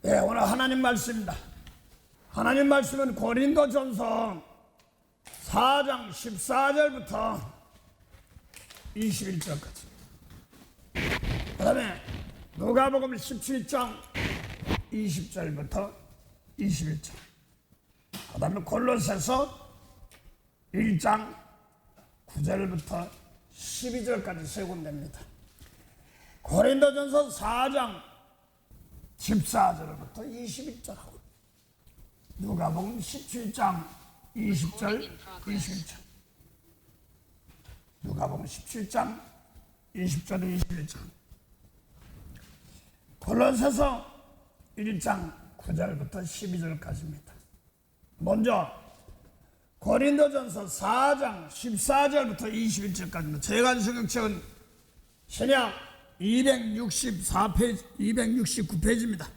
네, 오늘 하나님 말씀입니다. 하나님 말씀은 고린도전서 4장 14절부터 21절까지, 그 다음에 누가복음 17장 20절부터 21절, 그 다음에 골로새서 1장 9절부터 12절까지 세 군데입니다. 고린도전서 4장 14절부터 21절하고 누가복음 17장 20절 21절, 누가복음 17장 20절 21절, 골로새서 1장 9절부터 12절까지입니다. 먼저 고린도전서 4장 14절부터 21절까지입니다. 제가 성경책은 신약 264페이지, 269페이지입니다.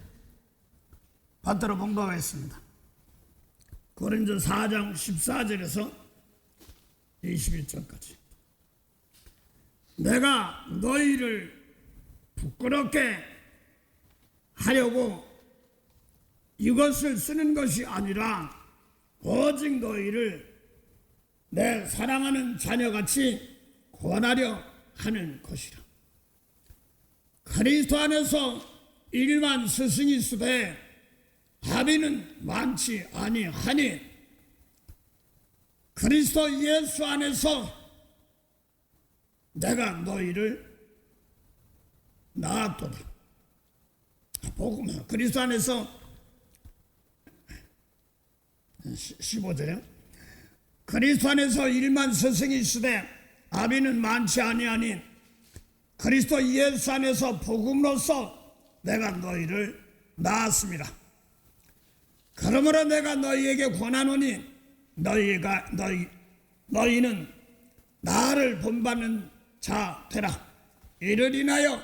받들어 봉독하겠습니다. 고린도전서 4장 14절에서 21절까지. 내가 너희를 부끄럽게 하려고 이것을 쓰는 것이 아니라 오직 너희를 내 사랑하는 자녀같이 권하려 하는 것이라. 그리스도 안에서 일만 스승이 있으되 아비는 많지 아니하니 그리스도 예수 안에서 내가 너희를 낳았도다. 복음, 그리스도 안에서 15절에 그리스도 안에서 일만 스승이 있으되 아비는 많지 아니하니 그리스도 예수 안에서 복음으로써 내가 너희를 낳았습니다. 그러므로 내가 너희에게 권하노니 너희는 나를 본받는 자 되라. 이를 인하여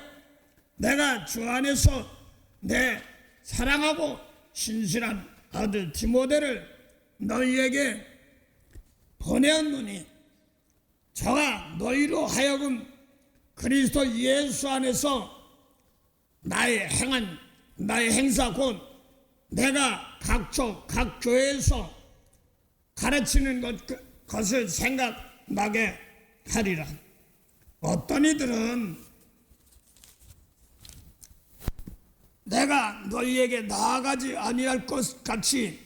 내가 주 안에서 내 사랑하고 신실한 아들 디모데를 너희에게 보내었노니 저가 너희로 하여금 그리스도 예수 안에서 나의 행사 곧 내가 각 교회에서 가르치는 것을 생각나게 하리라. 어떤 이들은 내가 너희에게 나아가지 아니할 것 같이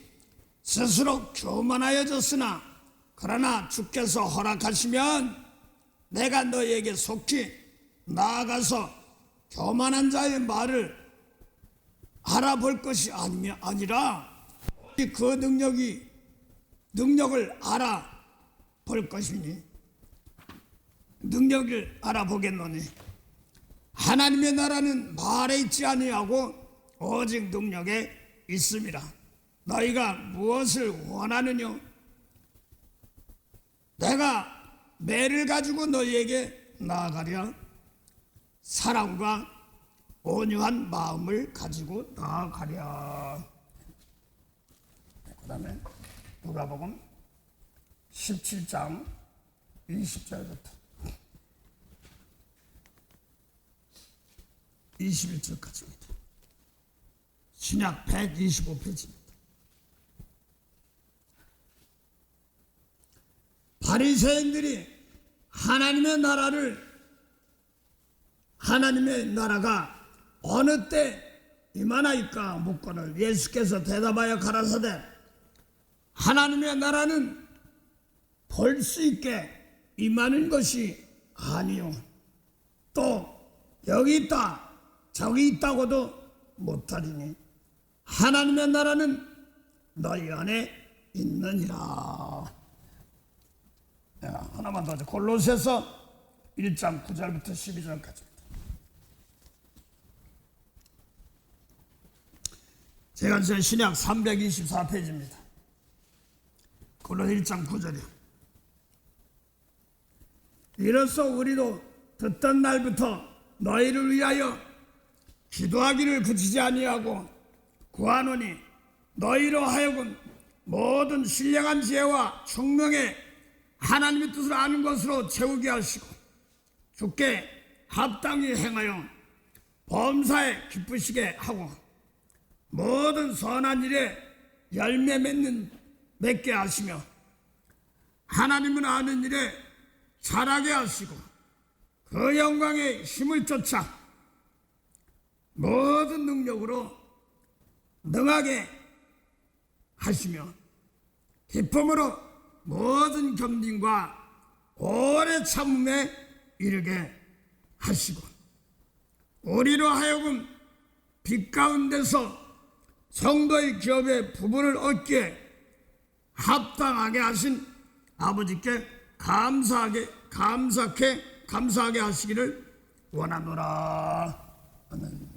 스스로 교만하여졌으나 그러나 주께서 허락하시면 내가 너희에게 속히 나아가서 교만한 자의 말을 알아볼 것이 아니라 그 능력을 알아볼 것이니 능력을 알아보겠노니 하나님의 나라는 말에 있지 아니하고 오직 능력에 있음이라. 너희가 무엇을 원하느냐? 내가 매를 가지고 너희에게 나아가랴? 사랑과 온유한 마음을 가지고 나아가랴. 그 다음에 누가복음 17장 20절부터 21절까지입니다. 신약 125페이지입니다. 바리새인들이 하나님의 나라가 어느 때 임하나이까 묻거늘 예수께서 대답하여 가라사대 하나님의 나라는 볼 수 있게 임하는 것이 아니요 또 여기 있다 저기 있다고도 못하리니 하나님의 나라는 너희 안에 있느니라. 하나만 더 하죠. 골로새서 1장 9절부터 12절까지입니다. 제가 신약 324페이지입니다. 골로새 1장 9절이요. 이로써 우리도 듣던 날부터 너희를 위하여 기도하기를 그치지 아니하고 구하노니 너희로 하여금 모든 신령한 지혜와 총명에 하나님의 뜻을 아는 것으로 채우게 하시고 주께 합당히 행하여 범사에 기쁘시게 하고 모든 선한 일에 열매 맺게 하시며 하나님을 아는 일에 자라게 하시고 그 영광의 힘을 쫓아 모든 능력으로 능하게 하시며 기쁨으로 모든 겸손과 오래 참음에 이르게 하시고 우리로 하여금 빛 가운데서 성도의 기업의 부분을 얻기에 합당하게 하신 아버지께 감사하게 하시기를 원하노라. 아멘.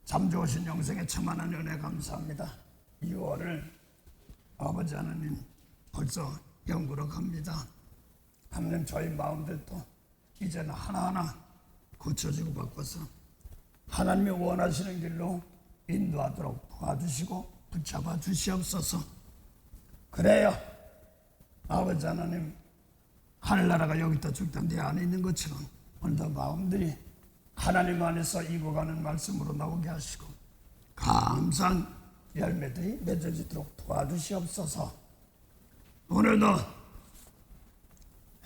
참 좋으신 영생의 참만한 은혜 감사합니다. 2월을 아버지 하나님 벌써 영구로 갑니다. 하나님 저희 마음들도 이제는 하나하나 고쳐지고 바꿔서 하나님이 원하시는 길로 인도하도록 도와주시고 붙잡아 주시옵소서. 그래요 아버지 하나님, 하늘나라가 여기다 저기다 내 안에 있는 것처럼 오늘도 마음들이 하나님 안에서 익어가는 말씀으로 나오게 하시고 감사한 열매들이 맺어지도록 도와주시옵소서. 오늘도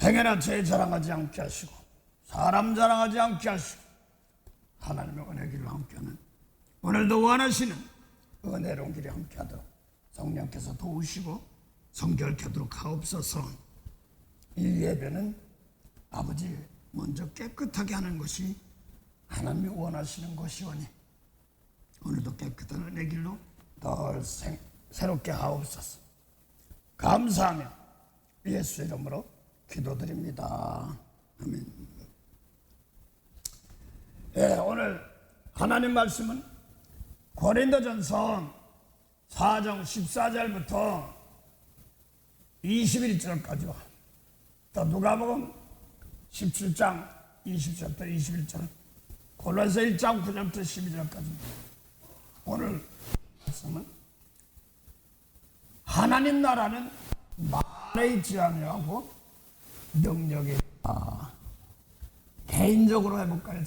행여나 죄 자랑하지 않게 하시고 사람 자랑하지 않게 하시고 하나님의 은혜 길로 함께하는 오늘도 원하시는 은혜로운 길에 함께하도록 성령께서 도우시고 성결케 하도록 하옵소서. 이 예배는 아버지 먼저 깨끗하게 하는 것이 하나님이 원하시는 것이오니 오늘도 깨끗한 은혜 길로 늘 새롭게 하옵소서. 감사하며 예수 이름으로 기도드립니다. 아멘. 네, 오늘 하나님 말씀은 고린도전서 4장 14절부터 21절까지와 또 누가복음 17장 20절부터 21절, 골로새 1장 9절부터 12절까지 오늘 말씀은 하나님 나라는 말에 있지 아니하고 능력이 있다. 개인적으로 해볼까요?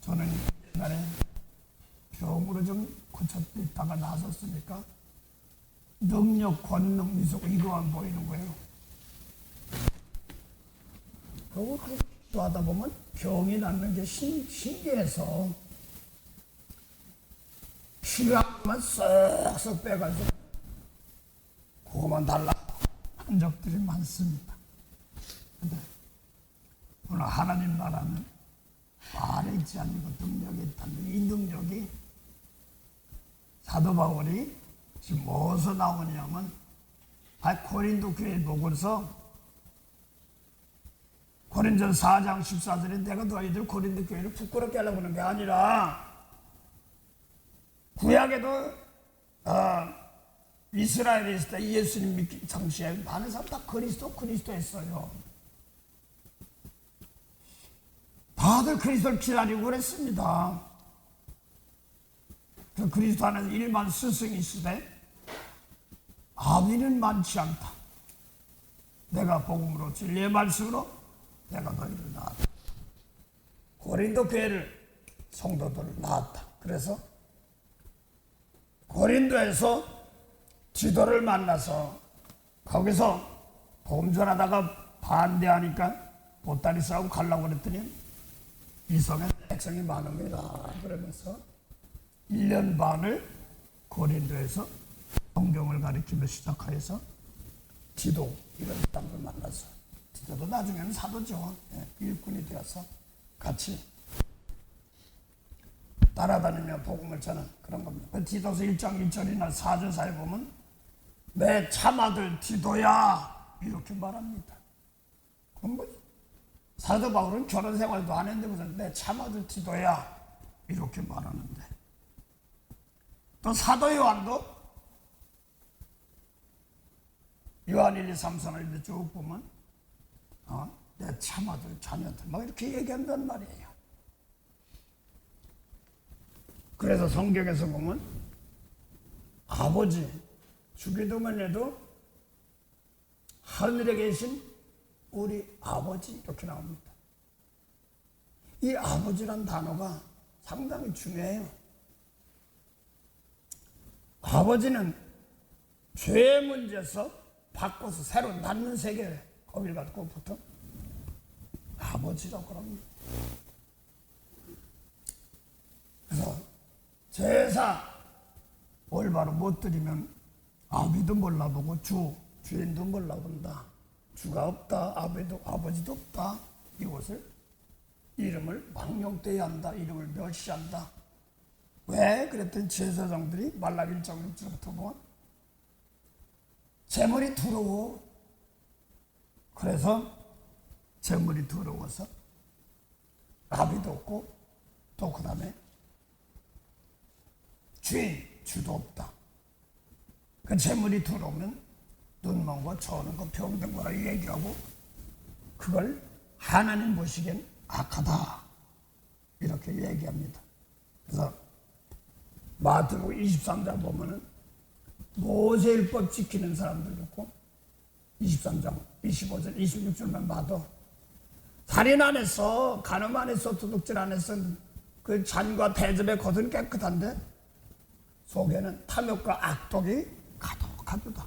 저는 옛날에 병으로 좀 고쳤다가 나섰으니까 능력, 권능, 미속 이거만 보이는 거예요. 그리고 또 하다 보면 병이 낫는 게 신기해서 필요한 것만 쏙쏙 빼가지고 그거만 달라 한 적들이 많습니다. 근데 오늘 하나님 나라는 말에 있지 않는 것 능력이 있다는 이 능력이 사도 바울이 지금 뭐서 나오냐면 고린도 교회 보고서 고린전 4장 14절에 내가 너희들 고린도 교회를 부끄럽게 하려고 하는 게 아니라 구약에도 이스라엘에 있을 때 예수님 믿기 당시에 많은 사람 다 그리스도 했어요. 다들 그리스도를 기다리고 그랬습니다. 그 그리스도 안에서 일반 스승이 있으되 아비는 많지 않다. 내가 복음으로 진리의 말씀으로 내가 너희를 낳았다. 고린도 교회를 성도들을 낳았다. 그래서 고린도에서 지도를 만나서 거기서 복음 전하다가 반대하니까 보따리 싸고 가려고 그랬더니 이성의 백성이 많습니다. 그러면서 1년 반을 고린도에서 성경을 가르치며 시작하여서 지도 이런 사람들 만나서 지도도 나중에는 사도죠. 일꾼이 되어서 같이 따라다니며 복음을 전하는 그런 겁니다. 그 디도서 1장 1절이나 4절 사이에 보면 내 참아들 디도야 이렇게 말합니다. 그럼 뭐 사도 바울은 결혼 생활도 안 했는데 무슨 내 참아들 디도야 이렇게 말하는데 또 사도 요한도 요한 1, 2, 3, 4를 쭉 보면 내 참아들 자녀들 막 이렇게 얘기한단 말이에요. 그래서 성경에서 보면 아버지 주기도만 해도 하늘에 계신 우리 아버지 이렇게 나옵니다. 이 아버지란 단어가 상당히 중요해요. 아버지는 죄의 문제에서 바꿔서 새로 낳는 세계 거기를 갖고 보통 아버지라고 합니다. 그래서 제사 올바로 못 드리면 아비도 몰라보고 주인도 몰라본다. 주가 없다. 아버지도 없다. 이것을 이름을 망령되어야 한다. 이름을 멸시한다. 왜? 그랬더니 제사장들이 말라기 1장 6절부터 보면 재물이 더러워. 그래서 재물이 더러워서 아비도 없고 또 그 다음에 주도 없다. 그 재물이 더러우면 눈먼 거, 저는 거, 병든 거라 얘기하고 그걸 하나님 보시기엔 악하다. 이렇게 얘기합니다. 그래서 마태복음 23장 보면은 모세율법 지키는 사람들 있고 23장 25절 26절만 봐도 살인 안 했어, 간음 안 했어, 도둑질 안 했어. 그 잔과 대접의 겉은 깨끗한데 속에는 탐욕과 악독이 가득하다.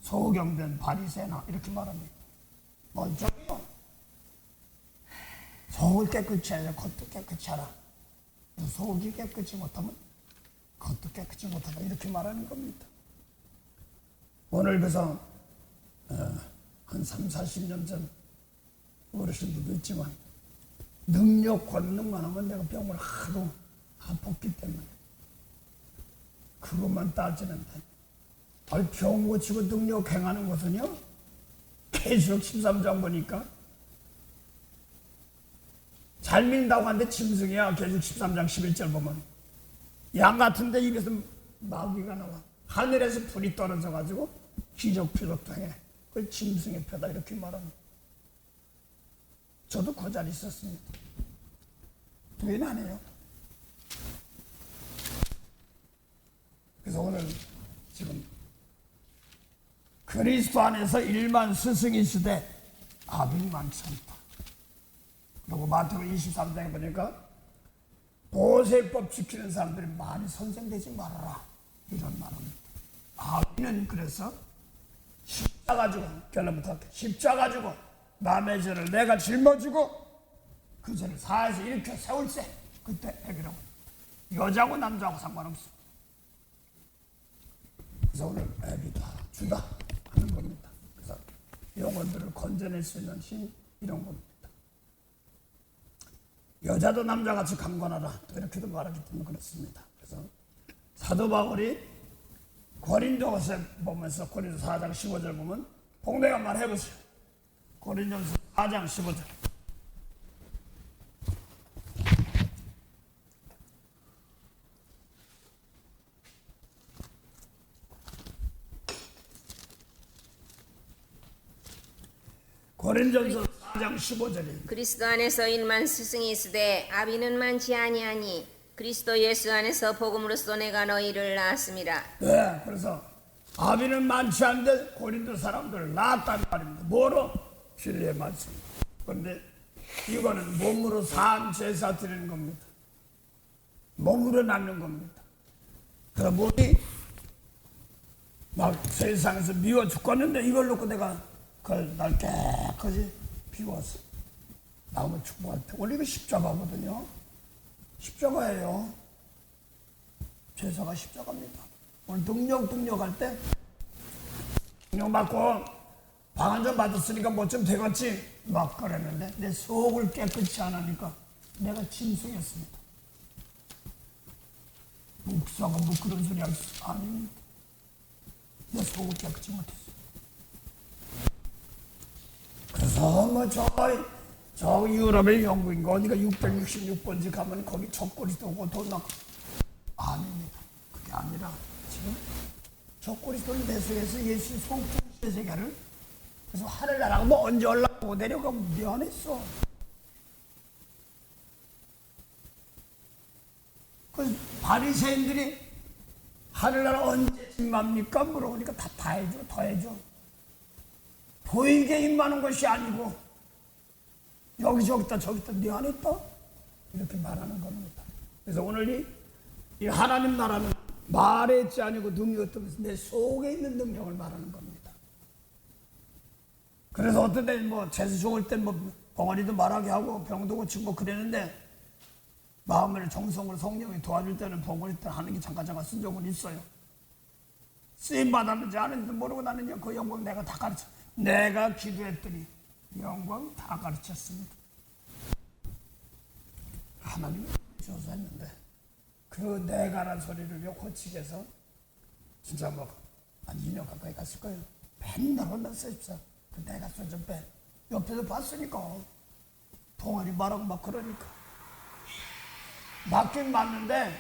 소경된 바리새나 이렇게 말합니다. 먼저요. 속을 깨끗이 해야 겉도 깨끗이 하라. 속이 깨끗이 못하면 겉도 깨끗이 못하다. 이렇게 말하는 겁니다. 오늘 그래서 한 3, 40년 전 어르신들도 있지만 능력, 권능만 하면 내가 병을 하도 아팠기 때문에 그것만 따지는데 병 고치고 능력 행하는 것은요 계시록 13장 보니까 잘 믿는다고 하는데 짐승이야. 계시록 13장 11절 보면 양 같은데 입에서 마귀가 나와. 하늘에서 불이 떨어져 가지고 기적 표적도 해. 그걸 짐승의 표다 이렇게 말합니다. 저도 그 자리에 있었습니다. 부인 안 해요. 그래서 오늘 지금 그리스도 안에서 일만 스승이 있으되 아비는 많지 않다. 그리고 마태복음 23장에 보니까 모세법 지키는 사람들이 많이 선생되지 말아라. 이런 말입니다. 아비는 그래서 십자가 지고 결론부터 할게. 십자가 지고 남의 죄를 내가 짊어지고 그 죄를 사해서 일으켜 세울세. 그때 해결하고 여자고 남자고 상관없어. 그래서 오늘 애비다 주다 하는 겁니다. 그래서 영혼들을 건져낼 수 있는 힘 이런 겁니다. 여자도 남자같이 강건하라. 또 이렇게도 말하기 때문에 그렇습니다. 그래서 사도 바울이 고린도서 보면서 고린도 4장 15절 보면 복내가 말해보세요. 고린도서 4장 15절. 고린도서 4장 15절이 그리스도 안에서 일만 스승이 있으되 아비는 많지 아니하니 그리스도 예수 안에서 복음으로써 내가 너희를 낳았습니다. 네, 그래서 아비는 많지 않은데 고린도 사람들을 낳았단 말입니다. 뭐로? 진리의 말씀. 그런데 이거는 몸으로 산 제사 드리는 겁니다. 몸으로 낳는 겁니다. 그래서 몸이 막 세상에서 미워 죽겠는데 이걸 놓고 내가 그걸 날 깨끗이 비워서 나오면 축복할 때 원래 이거 십자가거든요. 십자가예요. 제사가 십자가입니다. 오늘 등록할 때 등록 받고 방 한 점 받았으니까 뭐 좀 되겠지 막 그랬는데 내 속을 깨끗이 안 하니까 내가 짐승했습니다. 목사가 뭐 그런 소리 할 수 아닙니다. 내 속을 깨끗이 못했어. 그래서 뭐 저 유럽의 영국인가 어디가 666번지 가면 거기 적그리스도 오고 돈 넣고 아닙니다. 그게 아니라 지금 적그리스도를 내세워서 예수 성품의 세계를 그래서 하늘나라가 뭐 언제 올라가고 내려가고 미안했어. 그 바리새인들이 하늘나라 언제 임합니까? 물어보니까 다 해줘, 더 해줘. 보이게 임하는 것이 아니고 여기저기다 저기다 네 안에 있다 이렇게 말하는 겁니다. 그래서 오늘 이 하나님 나라는 말에 있지 아니고 능력이 어떤 내 속에 있는 능력을 말하는 겁니다. 그래서 어떤 때 뭐 재수 좋을 땐 뭐 벙어리도 말하게 하고 병도 고치고 뭐 그랬는데 마음을 정성으로 성령이 도와줄 때는 벙어리 때 하는 게 잠깐 쓴 적은 있어요. 쓰임 받았는지 아는지도 모르고 나는 그 영광 내가 다 가르쳐. 내가 기도했더니 영광 다 가르쳤습니다. 하나님이 주셔서 했는데 그 내가란 소리를 고치게 해서 진짜 뭐 한 2년 가까이 갔을 거예요. 맨날 혼났어요. 그 내가 소좀 빼. 옆에서 봤으니까 동아리 말하고 막 그러니까 맞긴 맞는데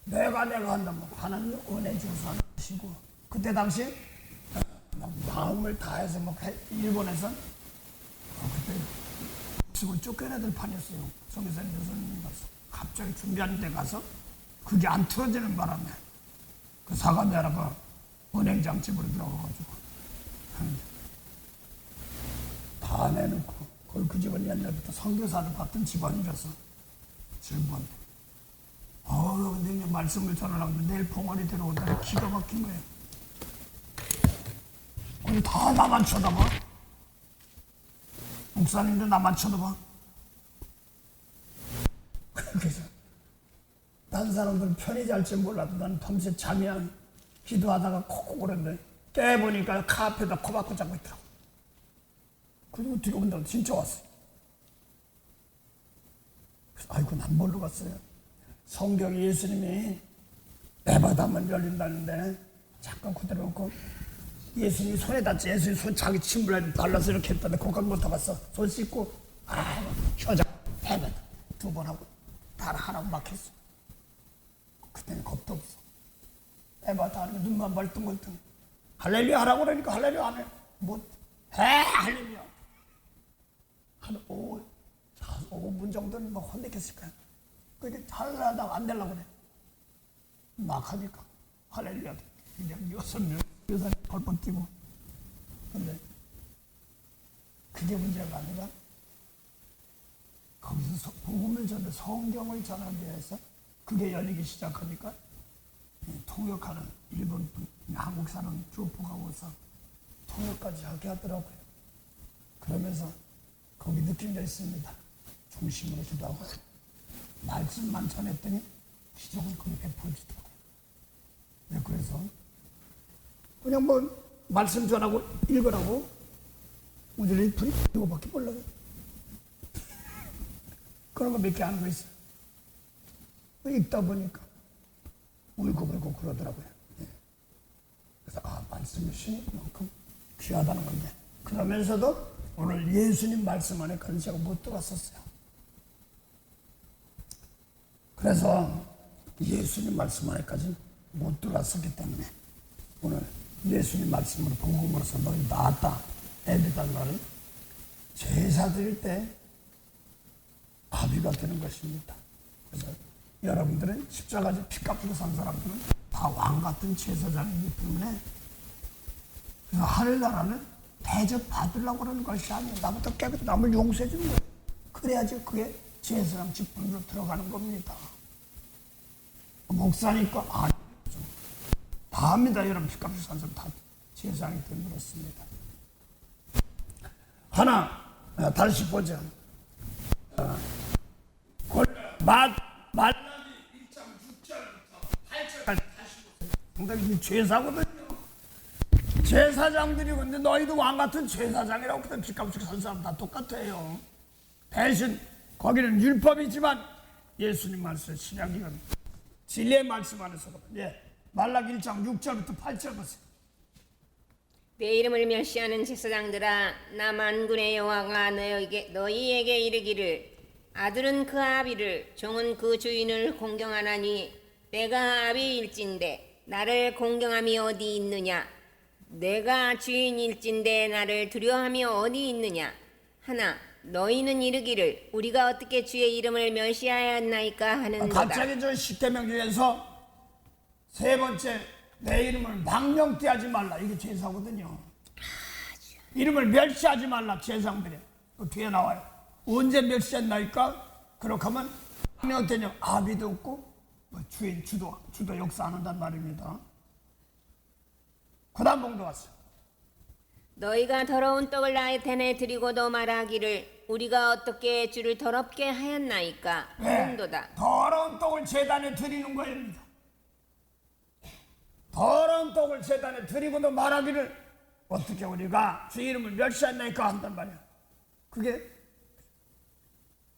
내가 한다면 하나님 은혜 주셔서 하시고 그때 당시 막 마음을 다해서 막 일본에선 그때 집을 쫓겨내들 판이었어요. 성교사님 교수님 가서 갑자기 준비하는 데 가서 그게 안 틀어지는 바람에 그 사감자라가 은행장집으로 들어가가지고 하는데 다 내놓고 거기 그 집은 옛날부터 선교사를 받던 집안이라서 질문한데 근데 이제 말씀을 전하려고 하는데 내일 봉헌이 들어오다가 기가 막힌 거예요. 근데 다 나만 쳐다봐. 목사님도 나만 쳐다봐. 그래서 다른 사람들은 편히 잘지 몰라도 난 밤새 잠이 안 기도하다가 콕콕 그랬는데 깨보니까 카페에다 코박고 자고 있더라고. 그리고 뒤로 온다고 진짜 왔어요. 그래서 아이고 난 뭘로 갔어요. 성경에 예수님이 에바다만 열린다는데 잠깐 그대로 놓고 예수님이 손에다 예수님 손 자기 침을 발라서 이렇게 했다는데 거기까지 못 가봤어. 손 씻고 효자 에바다 2번 하고 다 하라고 막 했어. 그때는 겁도 없어. 에바다 하니까 눈만 멀뚱멀뚱 할렐루야 하라고 그러니까 할렐루야 안 해. 뭐 해 할렐루야. 한 5분 정도는 막 혼냈겠을 거야. 그게 할렐루야 안 되려고 그래. 막 하니까 할렐루야 그냥 6명 여사님 벌벌 뛰고. 근데 그게 문제가 아니라 거기서 복음을 전해 성경을 전하기 위해서 그게 열리기 시작하니까 통역하는 일본 분, 한국 사람 조포가 와서 통역까지 하게 하더라고요. 그러면서 거기 느낀 게 있습니다. 중심으로 기도하고 말씀만 전했더니 기적은 거기 베풀어지더라고요. 네, 그래서 그냥 뭐 말씀 전하고 읽으라고 우리를 둘이 이거밖에 몰라요. 그런 거 몇 개 하는 거 있어요. 읽다 보니까 울고 그러더라고요. 네. 그래서 말씀이 신만큼 귀하다는 건데 그러면서도 오늘 예수님 말씀 안에까지 제가 못 들어갔었어요. 그래서 예수님 말씀 안에까지 못 들어갔었기 때문에 오늘 예수님 말씀으로 복음으로서 너희 나았다 애비단 말은 제사 드릴 때 아비가 되는 것입니다. 그래서 여러분들은 십자가에서 피 값으로 산 사람들은 다 왕같은 제사장이기 때문에 그래서 하늘나라는 대접 받으려고 그러는 것이 아니에요. 나부터 깨끗이 남을 용서해 주는 거예요. 그래야지 그게 제사장 직분으로 들어가는 겁니다. 목사니까 아니죠. 다 합니다. 여러분 핏값을 산 사람 다 제사장이 되물었습니다. 하나 다시 보자. 말라기 1장 6절부터 8절까지 다시 보세요. 상당히 제사거든요. 제사장들이 근데 너희도 왕같은 제사장이라고 그때 핏값을 산 사람 다 똑같아요. 대신 거기는 율법이지만 예수님 말씀 신약이건 진리의 말씀 안에서 말라기 1장 6절부터 8절 보세요. 내 이름을 멸시하는 제사장들아 나 만군의 여호와가 너희에게 이르기를 아들은 그 아비를 종은 그 주인을 공경하나니 내가 아비일진데 나를 공경함이 어디 있느냐 내가 주인일진데 나를 두려워함이 어디 있느냐 하나 너희는 이르기를 우리가 어떻게 주의 이름을 멸시하였나이까 하는도다. 갑자기 저 십계명 중에서 세 번째 내 이름을 망령되하지 말라 이게 제사거든요. 이름을 멸시하지 말라 제사장들이 그 뒤에 나와요. 언제 멸시했나이까? 그렇게 하면 어때요? 아비도 없고 뭐 주인 주도 역사 안 한단 말입니다. 그 다음 봉도 왔어요. 너희가 더러운 떡을 나의 텐에 드리고도 말하기를 우리가 어떻게 주를 더럽게 하였나이까 하는도다. 더러운 떡을 제단에 드리는 거입니다. 더러운 떡을 제단에 드리고도 말하기를 어떻게 우리가 주 이름을 멸시했나이까 한단 말이야. 그게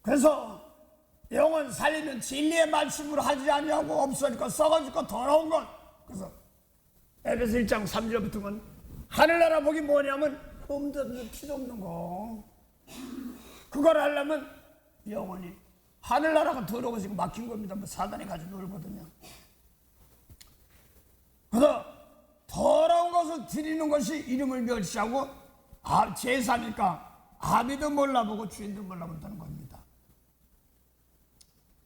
그래서 영혼 살리는 진리의 말씀으로 하지 아니하고 없어지고 썩어지고 더러운 것. 그래서 에베소 1장 3절부터는 하늘나라 복이 뭐냐면 흠도 없는 피도 없는 거. 그걸 하려면 영혼이 하늘나라가 더러워서 지금 막힌 겁니다. 뭐 사단이 가지고 놀거든요. 그래서 더러운 것을 드리는 것이 이름을 멸시하고 제사니까 아비도 몰라보고 주인도 몰라본다는 겁니다.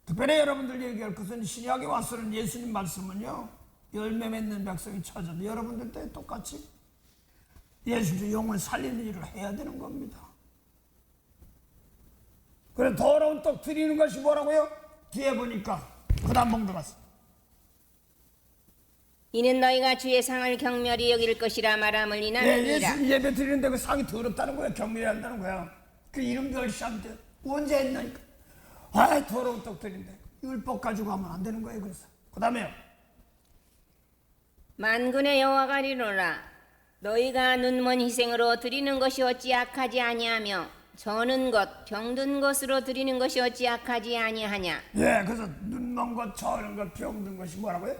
특별히 여러분들 얘기할 것은 신약에 와서는 예수님 말씀은요, 열매 맺는 백성이 찾아도 여러분들 때 똑같이 예수님 영혼 살리는 일을 해야 되는 겁니다. 그래 더러운 떡 드리는 것이 뭐라고요? 뒤에 보니까 그 다음 봉도 갔어. 이는 너희가 주의 상을 경멸히 여길 것이라 말함을 이나느니라. 예수 예배 드리는데 그 상이 더럽다는 거야. 경멸이 한다는 거야. 그 이름 멸시한데 언제 했나니까. 아 더러운 떡 드리는데 율법 가지고 하면 안 되는 거예요. 그래서 그 다음에요. 만군의 여호와가 이르노라. 너희가 눈먼 희생으로 드리는 것이 어찌 악하지 아니하며 저는 것 병든 것으로 드리는 것이 어찌 악하지 아니하냐. 예, 그래서 눈먼 것, 저는 것, 병든 것이 뭐라고요?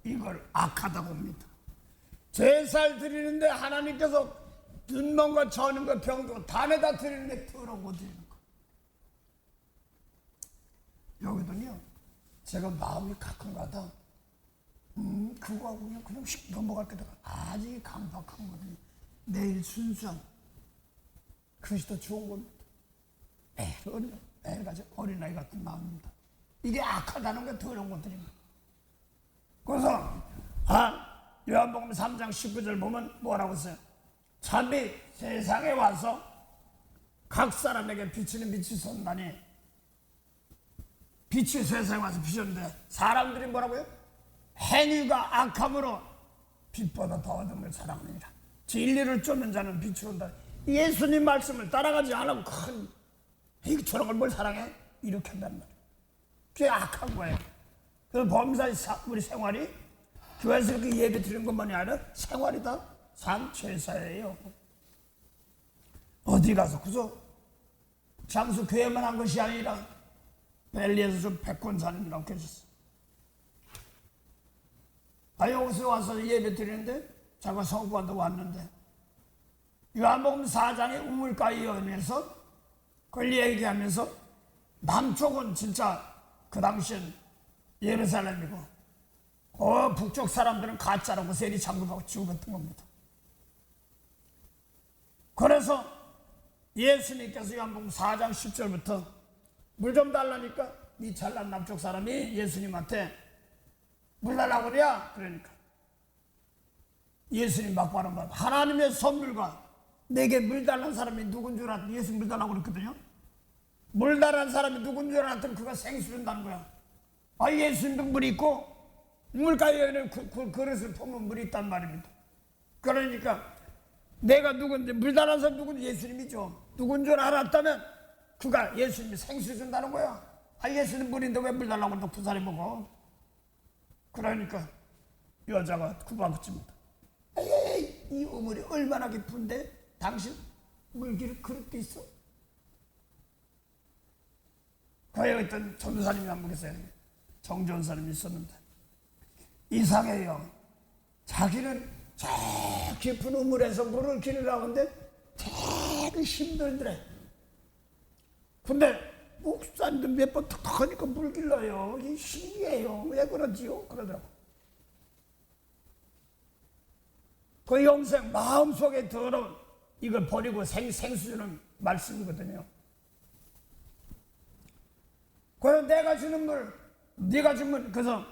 이걸 악하다고 합니다. 제사를 드리는데 하나님께서 눈먼 것, 저는 것, 병든 것 단에다 드리는데 더러운 거 드리는 거. 여기도요, 제가 마음이 가끔가다 그거하고 그냥 씩 넘어갈 때가 아주 강박한 거든요. 매일 순수한 그것이 더 좋은 겁니다. 애가지 어린아이 같은 마음입니다. 이게 악하다는 게 더러운 것들입니다. 그래서 요한복음 3장 19절 보면 뭐라고 써요? 참이 세상에 와서 각 사람에게 비치는 빛이 쏜다니. 빛이 세상에 와서 비쳤는데 사람들이 뭐라고요? 행위가 악함으로 빛보다 더 어둠을 사랑하느니라. 진리를 쫓는 자는 빛으로 온다. 예수님 말씀을 따라가지 않으면 이거 저런 걸 뭘 사랑해? 이렇게 한단 말이에요. 그게 악한 거예요. 그래서 범사의 우리 생활이 교회에서 이렇게 예배 드리는 것만이 아니라 생활이다. 삶 제사예요. 어디 가서 그저 장수 교회만 한 것이 아니라 벨리에서 좀 백권사님이라고 계셨어요. 여기서 와서 예배 드리는데 자가 성부한테 왔는데 요한복음 4장에 우물가에 오면서 그걸 얘기하면서 남쪽은 진짜 그 당시엔 예루살렘이고 북쪽 사람들은 가짜라고 세리 장구하고 죽었던 겁니다. 그래서 예수님께서 요한복음 4장 10절부터 물 좀 달라니까 이 잘난 남쪽 사람이 예수님한테 물 달라고 그래야 그러니까 예수님 막 바로 하나님의 선물과 내게 물 달란 사람이 누군 줄 알았더니 예수님 물 달라고 그랬거든요. 물 달란 사람이 누군 줄 알았더니 그가 생수 준다는 거야. 예수님도 물이 있고 물가에 있는 그릇을 보면 물이 있단 말입니다. 그러니까 내가 누군지 물 달란 사람 누군지 예수님이죠. 누군 줄 알았다면 그가 예수님이 생수 준다는 거야. 예수님 물인데 왜 물 달라고 또 부산에 먹어. 그러니까 여자가 구박했습니다. 이 우물이 얼마나 깊은데 당신 물기를 그릇도 있어? 거기에 있던 전도사님이 한 분 계세요. 정조원 사람이 있었는데 이상해요. 자기는 저 깊은 우물에서 물을 기르려고 하는데 되게 힘들더래. 근데 목사님도 몇 번 턱 하니까 물 길러요. 이게 신기해요. 왜 그러지요? 그러더라고. 그 영생 마음속에 더러운 이걸 버리고 생수 주는 말씀이거든요. 그래서 내가 주는 물, 네가 주면 그래서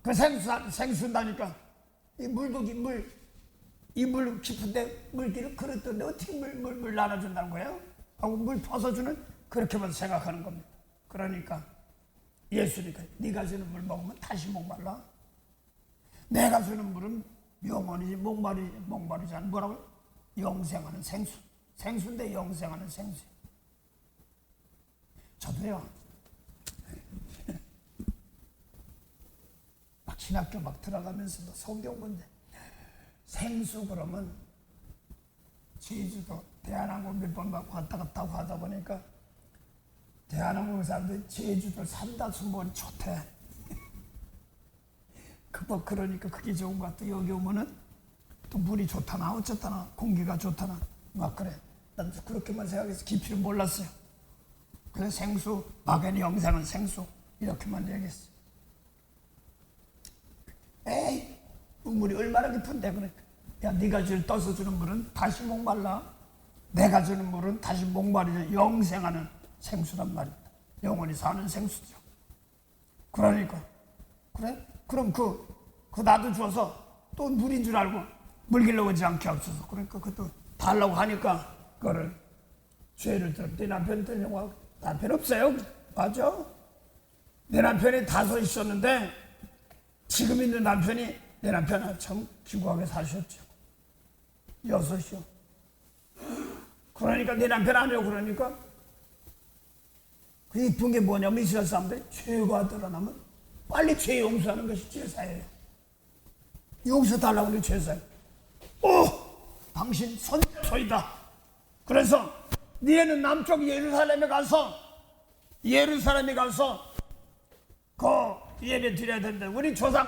그 생수 준다니까 이 물 깊은데 물기를 그랬던데 어떻게 물 나눠준다는 거예요? 하고 물 퍼서주는 그렇게만 생각하는 겁니다. 그러니까 예수니까 네가 주는 물 먹으면 다시 목말라. 내가 주는 물은 영원히 목마르지 않은 뭐라고요? 영생하는 생수. 생수인데 영생하는 생수. 저도요. 막 신학교 막 들어가면서도 성경 본데 생수 그러면 제주도 대한항공 몇 번 왔다 갔다 하다 보니까 대한항공 사람들이 제주도 삼다수물이 좋대. 그러니까 그게 좋은 것 같아. 여기 오면은 또 물이 좋다나 어쨌다나 공기가 좋다나 막 그래. 난 그렇게만 생각해서 깊이를 몰랐어요. 그래서 생수, 막연히 영생은 생수 이렇게만 얘기했어. 에이, 물이 얼마나 깊은데 그러니까. 야, 네가 떠서 주는 물은 다시 목말라. 내가 주는 물은 다시 목마르지 영생하는 생수란 말입니다. 영원히 사는 생수죠. 그러니까 그래? 그럼 그 나도 줘서 또 물인 줄 알고 물길러 오지 않게 없어서 그러니까 그것도 달라고 하니까 그거를 죄를 들어. 네 남편 되려고 하고 남편 없어요? 맞아. 내 남편이 5 있었는데 지금 있는 남편이 내 남편은 참 기구하게 사셨죠. 6이요. 그러니까 내 남편 아니요. 그러니까 그 이쁜 게 뭐냐면 이스라엘 사람들이 죄가 드러나면 빨리 죄 용서하는 것이 제사예요. 용서 달라고 하는 제사예요. 당신 선소이다. 그래서 니네는 남쪽 예루살렘에 가서 그 예배 드려야 되는데 우리 조상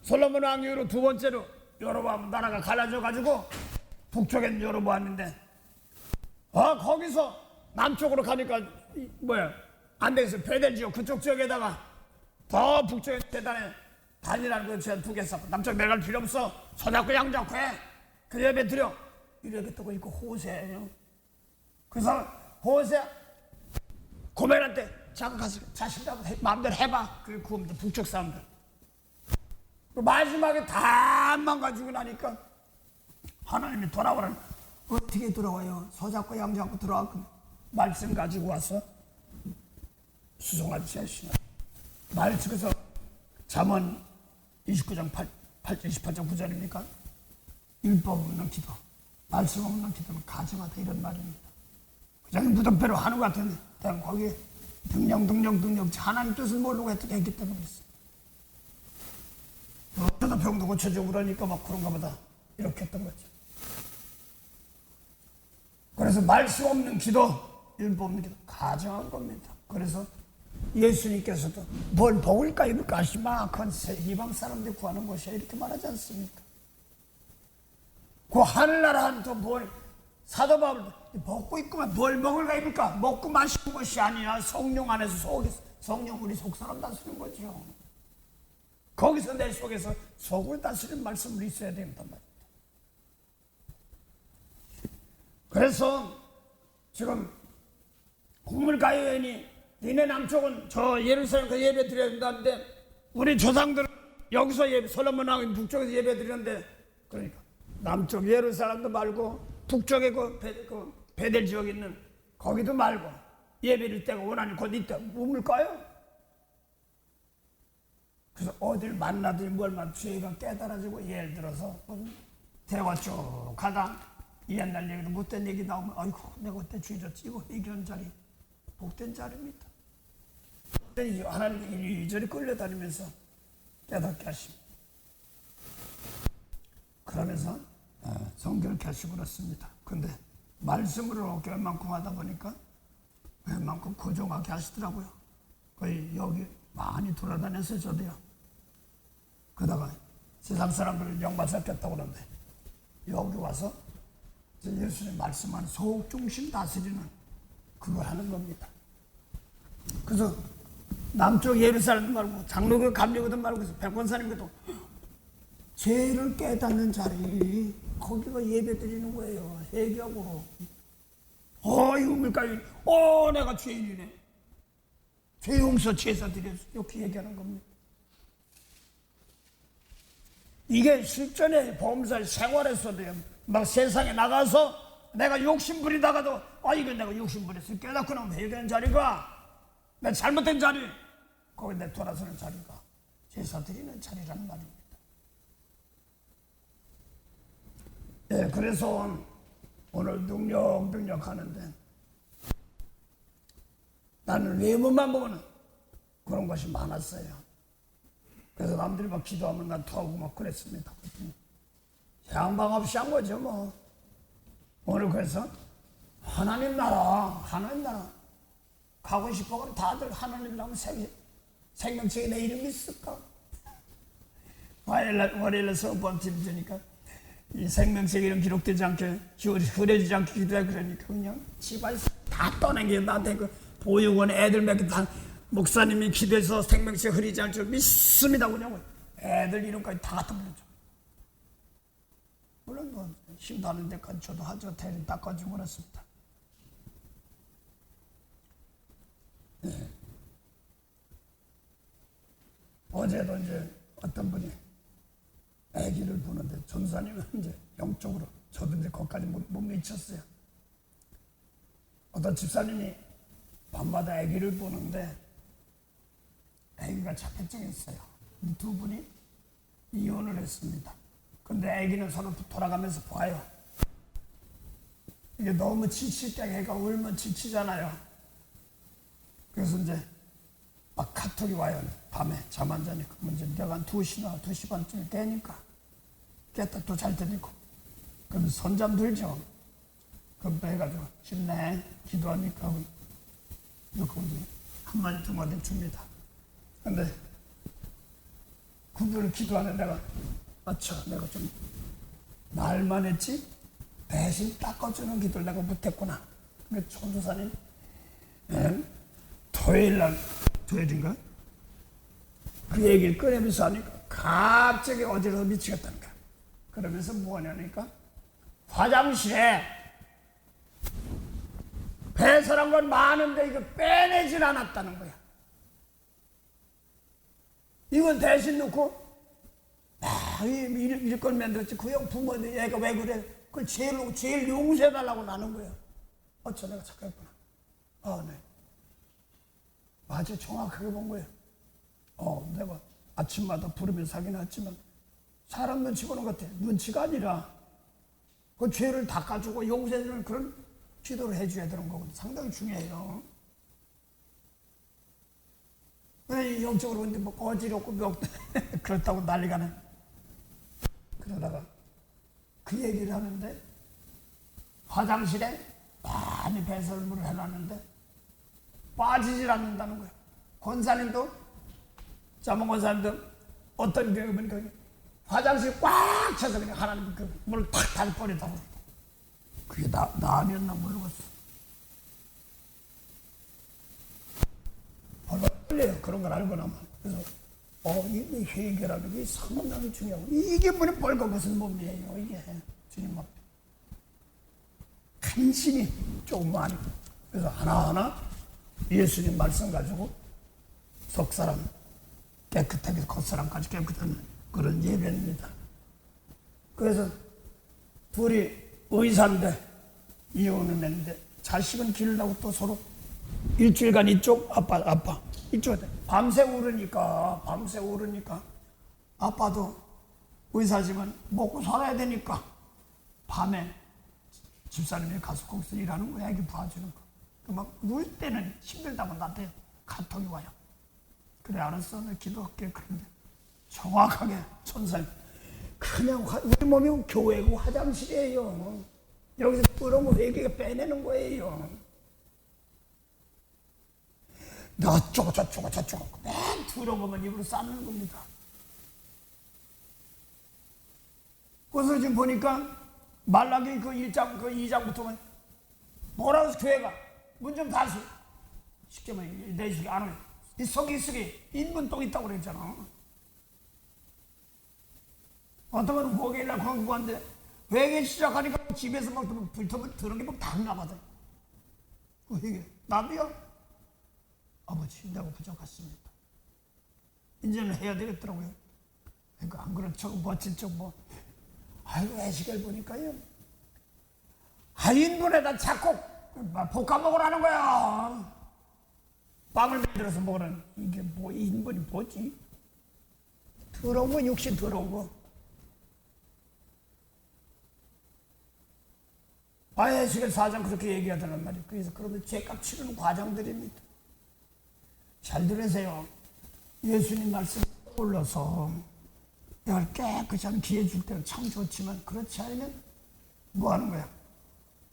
솔로몬 왕 이후로 2번째로 여로보암 나라가 갈라져 가지고 북쪽엔 여로보암인데 거기서 남쪽으로 가니까 안 되겠어. 베델 지역 그쪽 지역에다가 더 북쪽에 대단해 단이라는 거 두 개 쌓고 남쪽 내려갈 필요 없어. 손잡고 양잡고 해. 그 예배 드려. 이렇게 뜨고 있고 호세예요. 그래서 호세 고멜한테 자가 가서 자신하고 마음대로 해봐. 그게 구합니다. 북쪽 사람들. 마지막에 다 망가지고 나니까 하나님이 돌아오라는. 어떻게 돌아와요? 소잡고 양잡고 들어와서 말씀 가지고 와서 수송아지 하시나. 말씀에서 잠언 29장 28장 9절입니까? 율법 없는 기도, 말씀 없는 기도는 가증하다 이런 말입니다. 그냥 무덤배로 하는 것 같은데 그냥 거기에 등령 하나님 뜻을 모르고 했기 때문에 있어요. 어쩌다 병도 고쳐주고 그러니까 막 그런가 보다 이렇게 했던 거죠. 그래서 말씀 없는 기도, 율법 없는 기도 가증한 겁니다. 그래서 예수님께서도 뭘 먹을까 입을까 하시마 그건 이방 사람들이 구하는 것이야 이렇게 말하지 않습니까? 그 하늘나라 한테 뭘 사도 바울 먹고 있구만 뭘 먹을까 입을까 먹고 마시는 것이 아니라 성령 안에서 성령 우리 속 사람 다스리는 거죠. 거기서 내 속에서 속을 다스리는 말씀이 있어야 됩니다. 그래서 지금 국물가요연이 니네 남쪽은 저 예루살렘 그 예배 드려야 된다는데 우리 조상들은 여기서 예배 솔로몬 왕이 북쪽에서 예배 드리는데 그러니까 남쪽 예루살렘도 말고 북쪽에 그 베델 지역에 있는 거기도 말고 예배를 때가 원하니 곧 이때 뭡니까요? 그래서 어딜 만나더니 뭘 죄가 깨달아지고 예를 들어서 대화 쭉 가다 옛날 얘기도 못된 얘기 나오면 아이고 내가 그때 죄졌지 이거 얘기하는 자리 복된 자리입니다. 하나님 이리저리 끌려다니면서 깨닫게 하십니다. 그러면서 성경을 켜시고 그렇습니다. 근데 말씀으로 웬만큼 하다 보니까 웬만큼 고정하게 하시더라고요. 거의 여기 많이 돌아다녔어요. 저도요. 그러다가 세상 사람들을 영받아 꼈다고 그러는데 여기 와서 예수님 말씀하는 속 중심 다스리는 그걸 하는 겁니다. 그래서 남쪽 예루살렘 말고 장로교 감리교도 말고 백권사님께도 죄를 깨닫는 자리 거기가 예배 드리는 거예요. 회개하고 이거 뭘까요? 내가 죄인이네. 죄 용서 제사 드려서 이렇게 얘기하는 겁니다. 이게 실전에 범살 생활에서도요. 막 세상에 나가서 내가 욕심부리다가도 이거 내가 욕심부렸어 깨닫고 나면 회개하는 자리가 내 잘못된 자리 거기 내 돌아서는 자리가 제사 드리는 자리란 말입니다. 예, 그래서 오늘 능력능력 하는데 나는 외모만 보고는 그런 것이 많았어요. 그래서 남들이 막 기도하면 난 토하고 막 그랬습니다. 양방 없이 한 거죠 뭐. 오늘 그래서 하나님 나라 가고 싶어 그럼 다들 하나님 나면 생명책에 내 이름이 있을까? 월요일에 수업원 팀 주니까 이 생명책에 이름 기록되지 않게 흐려지지 않게 기도해 그러니까 그냥 집안에서 다 떠내게 나한테 그 보육원 애들 몇 개 다 목사님이 기도해서 생명책 흐리지 않을 줄 믿습니다 그냥 애들 이름까지 다 갖다 불러줘. 물론 뭐 힘도 하는 데까지 저도 하죠. 대리 닦아주고 그랬습니다. 네. 어제도 이제 어떤 분이 아기를 보는데 전사님은 이제 영적으로 저도 이제 거기까지 못 미쳤어요. 어떤 집사님이 밤마다 아기를 보는데 아기가 자폐증이 있어요. 두 분이 이혼을 했습니다. 근데 아기는 서로 돌아가면서 봐요. 이게 너무 지칠 때 애가 울면 지치잖아요. 그래서 이제 막 카톡이 와요. 밤에 잠 안 자니까. 이제 내가 한 2시나 2시 반쯤에 깨니까 깼다 또 잘 때니까. 그럼 선잠 들죠. 그럼 또 해가지고 힘내 기도하니까 이렇게 한마디 두 마디 줍니다. 근데 그분을 기도하는 내가 내가 좀 말만 했지 대신 닦아주는 기도를 내가 못했구나. 근데 전도사님 토요일인가 그 얘기를 꺼내면서 하니까 갑자기 어디서 미치겠다는 거야. 그러면서 뭐냐니까 화장실에 배설한 건 많은데 이거 빼내질 않았다는 거야. 이건 대신 놓고 이럴 걸 만들었지. 그 형 부모님 애가 왜 그래? 그걸 제일 용서해달라고 나는 거야. 내가 착각했구나. 네. 맞아, 정확하게 본 거예요. 내가 아침마다 부르면서 하긴 했지만 사람 눈치 보는 것 같아. 눈치가 아니라 그 죄를 닦아주고 용서해주는 그런 기도를 해줘야 되는 거거든. 상당히 중요해요. 왜 영적으로 근데 뭐 어지럽고 그렇다고 난리가 나. 그러다가 그 얘기를 하는데 화장실에 많이 배설물을 해놨는데 빠지질 않는다는 거예요. 권사님도 자몽 권사님도 어떤 경우 보니까 화장실 꽉 차서 그냥 하나님 그 물을 탁 달버리다고. 그게 나 아니었나 모르겠어. 벌레요. 그런 걸 알고 나면. 그래서 이 회개라는 게 상당히 중요하고 이게 뭐냐 벌거 무슨 몸이에요 이게 주님 앞에 간신히 조금 많이. 그래서 하나하나 예수님 말씀 가지고 속사람 깨끗하게 겉사람까지 깨끗한 그런 예배입니다. 그래서 둘이 의사인데 이혼을 했는데 자식은 기르려고 또 서로 일주일간 이쪽 아빠 이쪽 밤새 울으니까 아빠도 의사지만 먹고 살아야 되니까 밤에 집사님이 가서 거기서 일하는 거야. 애기 봐주는 거. 막 울 때는 힘들다고 나한테 카톡이 와요. 그래 알았어 내 기도할게. 그런데 정확하게 천사님 그냥 우리 몸이 교회고 화장실이에요. 여기서 뿌려면 회개가 빼내는 거예요. 어쩌고 저쩌고 맨 들어보면 입으로 싸는 겁니다. 그래서 지금 보니까 말라기 그 1장 그 2장부터는 뭐라고 해서 교회가 문 좀 닫으세요. 쉽게 말해 내 속에 안 오요. 이 속에 인분똥 있다고 그랬잖아. 어떤 건 목요일날 광고한데 회개 시작하니까 집에서 막 불터면 들은 게 막 다 나거든. 그 회개 나도요. 아버지 내가 부족했습니다. 이제는 해야 되겠더라고요. 그러니까 안 그런 척 멋진 척 뭐 아이고 애시결 보니까요. 인분에다 자꾸 볶아 먹으라는 거야. 빵을 만들어서 먹는 이게 뭐 인분이 뭐지? 더러운 거, 육신 더러운 거. 아예수의 4장 그렇게 얘기하더란 말이에요. 그래서 그러면 죄값 치르는 과정들입니다. 잘 들으세요. 예수님 말씀 올라서 내가 깨끗한 기회 줄 때는 참 좋지만 그렇지 않으면 뭐 하는 거야?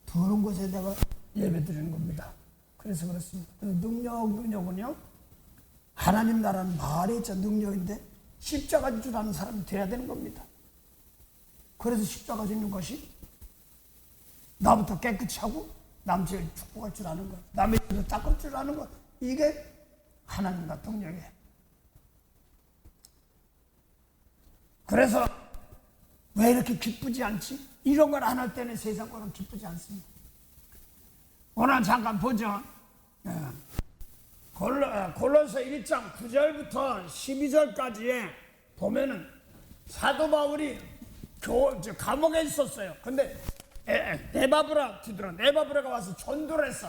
더러운 곳에 내가 예배 드리는 겁니다. 그래서 그렇습니다. 능력은요, 하나님 나라는 말에 있죠. 능력인데 십자가 줄 아는 사람이 돼야 되는 겁니다. 그래서 십자가 짓는 것이 나부터 깨끗이 하고 남자를 축복할 줄 아는 것, 남의 일을 닦을 줄 아는 것, 이게 하나님과 동력이에요. 그래서 왜 이렇게 기쁘지 않지? 이런 걸 안 할 때는 세상 거는 기쁘지 않습니다. 오늘 잠깐 보죠. 골로새 1장 9절부터 12절까지에 보면은 사도 바울이 감옥에 있었어요. 근데 에바브라가 와서 전도를 했어.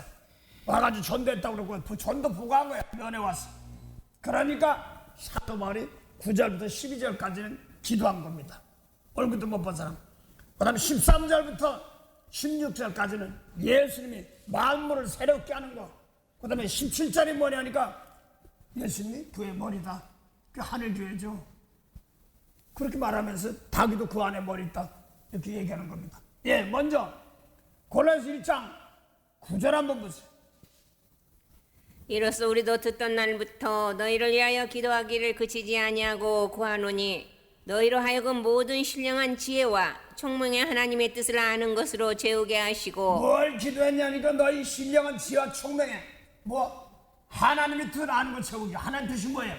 와가지고 전도했다고 그러고 전도 보고한 거야. 면회 와서. 그러니까 사도 바울이 9절부터 12절까지는 기도한 겁니다. 얼굴도 못 본 사람. 그 다음에 13절부터 16절까지는 예수님이 만물을 새롭게 하는 거. 그 다음에 17절이 뭐냐니까 예수님이 그의 머리다. 그 하늘교회죠. 그렇게 말하면서 다기도 그 안에 머리 있다. 이렇게 얘기하는 겁니다. 예, 먼저 골로새 1장 9절 한번 보세요. 이로써 우리도 듣던 날부터 너희를 위하여 기도하기를 그치지 아니하고 구하노니 너희로 하여금 모든 신령한 지혜와 총명의 하나님의 뜻을 아는 것으로 채우게 하시고. 뭘 기도했냐니까 너희 신령한 지혜와 총명에 하나님의 뜻을 아는 것 채우기. 하나님 뜻이 뭐예요?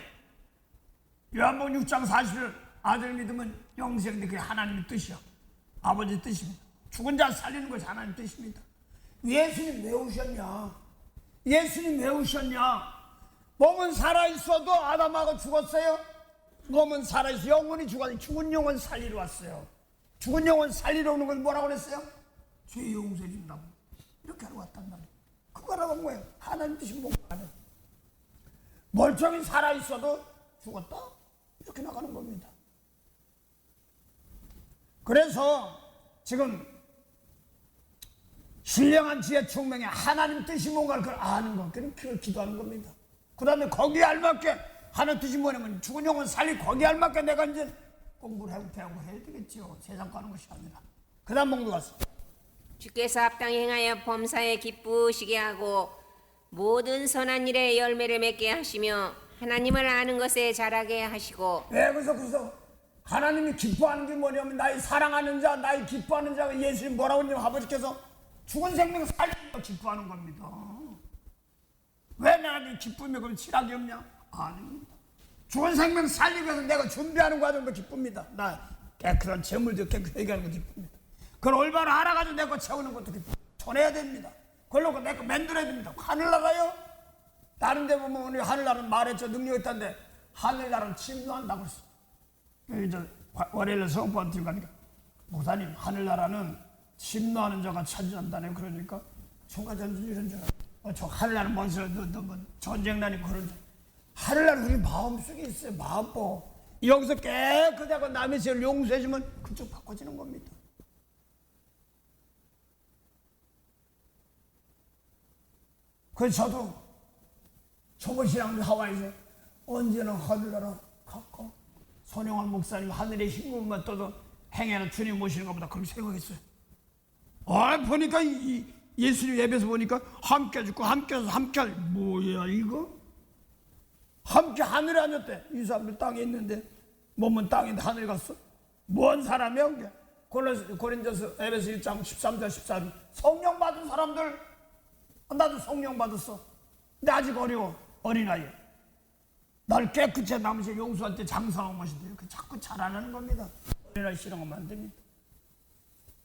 요한복음 6장 40절 아들 믿으면 영생인데 그게 하나님의 뜻이요. 아버지 뜻입니다. 죽은 자 살리는 것이 하나님 뜻입니다. 예수님 왜 오셨냐? 예수님 왜 오셨냐? 몸은 살아있어도 아담하고 죽었어요. 몸은 살아있어 영혼이 죽었어요. 죽은 영혼 살리러 왔어요. 죽은 영혼 살리러 오는 건 뭐라고 그랬어요? 죄 용서해 준다고. 이렇게 하러 왔단 말이에요. 그거라고 뭐예요? 하나님 뜻이 뭔가 안 해요. 멀쩡히 살아있어도 죽었다? 이렇게 나가는 겁니다. 그래서 지금 신령한 지혜 총명에 하나님 뜻이 뭔가를 그걸 아는 것, 그걸 기도하는 겁니다. 그 다음에 거기에 알맞게 하나님 뜻이 뭐냐면 죽은 영혼 살리고 거기에 알맞게 내가 이제 공부를 하고 배우고 해야 되겠지요. 세상 가는 것이 아니라. 그 다음 목록 갔어. 주께서 합당히 행하여 범사에 기쁘시게 하고 모든 선한 일에 열매를 맺게 하시며 하나님을 아는 것에 자라게 하시고. 왜 그래서 하나님이 기뻐하는 게 뭐냐면 나의 사랑하는 자, 나의 기뻐하는 자가 예수님 뭐라고 했냐면 아버지께서 죽은 생명 살리는 거 기뻐하는 겁니다. 왜 나한테 기쁨이 그럼 칠학이 없냐? 아닙니다. 죽은 생명 살리기 위해서 내가 준비하는 과정도 기쁩니다. 나 깨끗한 재물도 깨끗하게 하는 거 기쁩니다. 그걸 올바로 알아가지고 내 거 채우는 것도 기쁩니다. 전해야 됩니다. 그걸로 내 거 만들어야 됩니다. 하늘나라요? 다른 데 보면 오늘 하늘나라는 말했죠. 능력이 있다는데 하늘나라는 침노한다고 했어. 이제 월요일에 성포한테 가니까 목사님 하늘나라는 침노하는 자가 차지한다네. 그러니까 총가전지 이런 줄 저 하늘나라는 뭔 소리야. 뭐 전쟁 나니까 그런 줄. 하늘나라는 우리 마음속에 있어요. 마음보. 여기서 깨끗하고 남의 죄를 용서해주면 그쪽 바꿔지는 겁니다. 그래서 저도 초보신앙 하와이에서 언제나 하늘나라 가까 손영환 목사님 하늘의 힘만 떠도 행해는 주님 모시는 것보다 그렇게 생각했어요. 보니까 예수님 예배에서 보니까 함께 죽고 함께 해서 함께 할 뭐야 이거? 함께 하늘에 앉았대. 이 사람들 땅에 있는데 몸은 땅인데 하늘 갔어? 뭔 사람이야 그게? 고린도서 에베소 1장 13절 14절 성령 받은 사람들. 나도 성령 받았어. 근데 아직 어린아이. 날 깨끗이 남으시 용서할 때 장사하는 것인데 이렇게 자꾸 잘하는 겁니다. 어린아이 싫어하면 안 됩니다.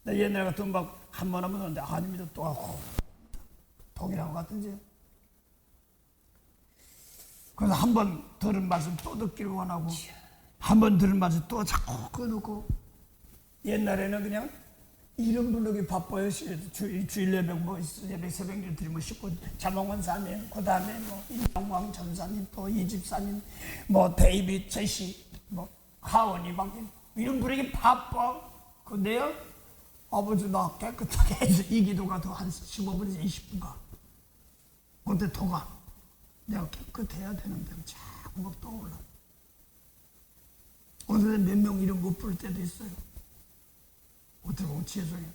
나 옛날에 같은 막 한 번 하면 하는데 아닙니다. 또 하고 독이라고 같은지. 그래서 한 번 들은 말씀 또 듣기를 원하고 한 번 들은 말씀 또 자꾸 끊고 옛날에는 그냥 이름 부르기 바빠요. 주일 예배 예배 새벽에 드리면 쉽고 자몽원사님, 그 다음에 임영광 전사님, 또 이집사님, 데이빗 제시, 하원이 막 이름 부르기 바빠. 근데요, 아버지 나 깨끗하게 해서 이 기도가 더 한 15분에서 20분 가. 근데 더 가. 내가 깨끗해야 되는데 자꾸 막 떠올라. 오늘은 몇 명 이름 못 부를 때도 있어요. 어떻게 보면 죄송해요.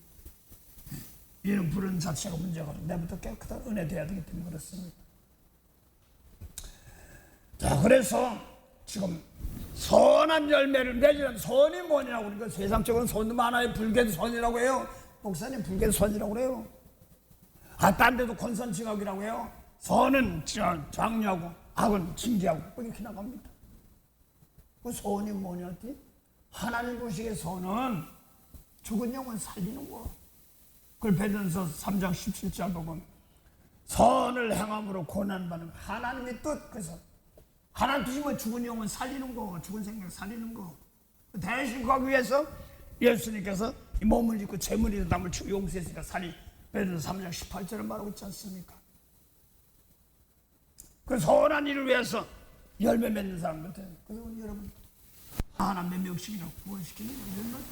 이름 부르는 자체가 문제가 내부터 깨끗한 은혜 돼야 되기 때문에 그렇습니다. 자, 그래서 지금 선한 열매를 맺으는 선이 뭐냐고. 그러니까 세상적으로는 선도 많아요. 불개도 선이라고 해요. 목사님 불개도 선이라고 그래요. 딴 데도 권선징악이라고 해요. 선은 장려하고 악은 징계하고 이렇게 나갑니다. 그 선이 뭐냐 했더니 하나님 보시기에 선은 죽은 영혼 살리는 거. 그걸 베드로서 3장 17절 보면 선을 행함으로 고난받는 하나님의 뜻. 그래서 하나님 뜻이 뭐 죽은 영혼 살리는 거, 죽은 생명 살리는 거. 대신 거기 위해서 예수님께서 이 몸을 입고 재물이 남을 용서했으니까 살이 베드로서 3장 18절을 말하고 있지 않습니까? 그 선한 일을 위해서 열매 맺는 사람한테. 그래서 여러분 하나 몇 명씩이나 구원시키는 게 얼마나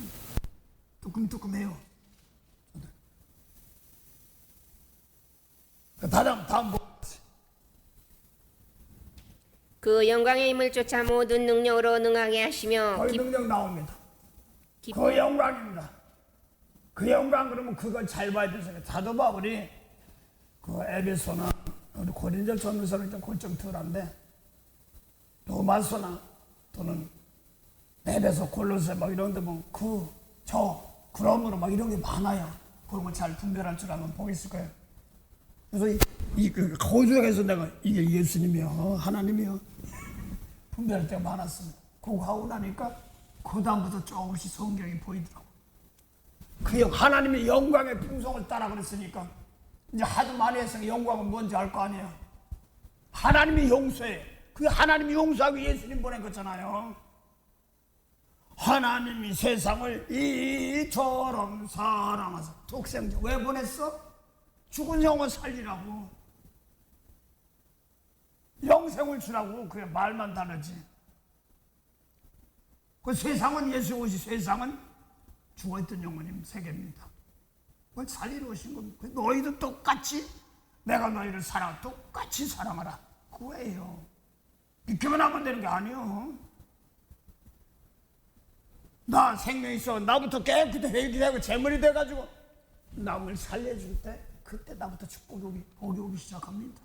뜨끔뜨끔해요. 다음 그 영광의 힘을 쫓아 모든 능력으로 능하게 하시며 거의 능력 나옵니다. 그 영광입니다. 그 영광 그러면 그걸 잘 봐야 돼서 사도 바울이 그 에베소나 우리 고린도 전서는 그건 좀 덜한데 로마서나 또는 에베소 골로새 막 이런 데 보면 그러므로 막 이런 게 많아요. 그런 거 잘 분별할 줄 알면 보겠을 거예요. 그래서 그 호주에서 내가 이게 예수님이요 하나님이요 분별할 때가 많았습니다. 그거 하고 나니까 그 다음부터 조금씩 성경이 보이더라고. 그 하나님의 영광의 풍성을 따라 그랬으니까 이제 하도 많이 했으니까 영광은 뭔지 알 거 아니에요. 하나님이 용서해. 그 하나님이 용서하고 예수님 보낸 거잖아요. 하나님이 세상을 이처럼 사랑하사 독생자 왜 보냈어? 죽은 영혼 살리라고, 영생을 주라고. 그게 말만 다르지. 그 세상은 예수 오시 세상은 죽어있던 영혼이 세계입니다. 그걸 살리러 오신 겁니다. 너희도 똑같이 내가 너희를 똑같이 사랑하라. 그거예요. 이렇게만 하면 되는 게 아니에요. 나 생명 있어. 나부터 깨끗이 회개되고 재물이 돼가지고 남을 살려줄 때 그때 나부터 축복이 오기 시작합니다.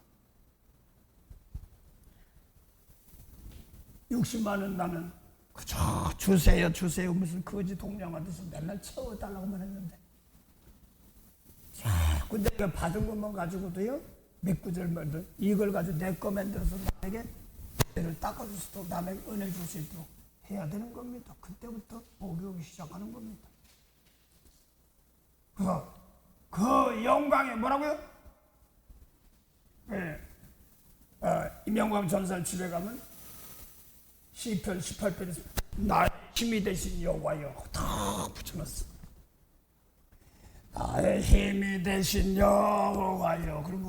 60만 원 나는 그저 주세요 무슨 거지 동냥하듯이 맨날 채워달라고만 했는데 자꾸 내가 받은 것만 가지고도요 몇 구절 만들 이걸 가지고 내 거 만들어서 나에게 죄를 닦아줘서 또 남에게 은혜 줄 수 있도록 해야 되는 겁니다. 그때부터 복이 오기 시작하는 겁니다. 그 영광에 뭐라고요? 임영광 전설 집에 가면 시편 18편에서 나의 힘이 되신 여호와여 다 붙여놨어. 나의 힘이 되신 여호와여. 그럼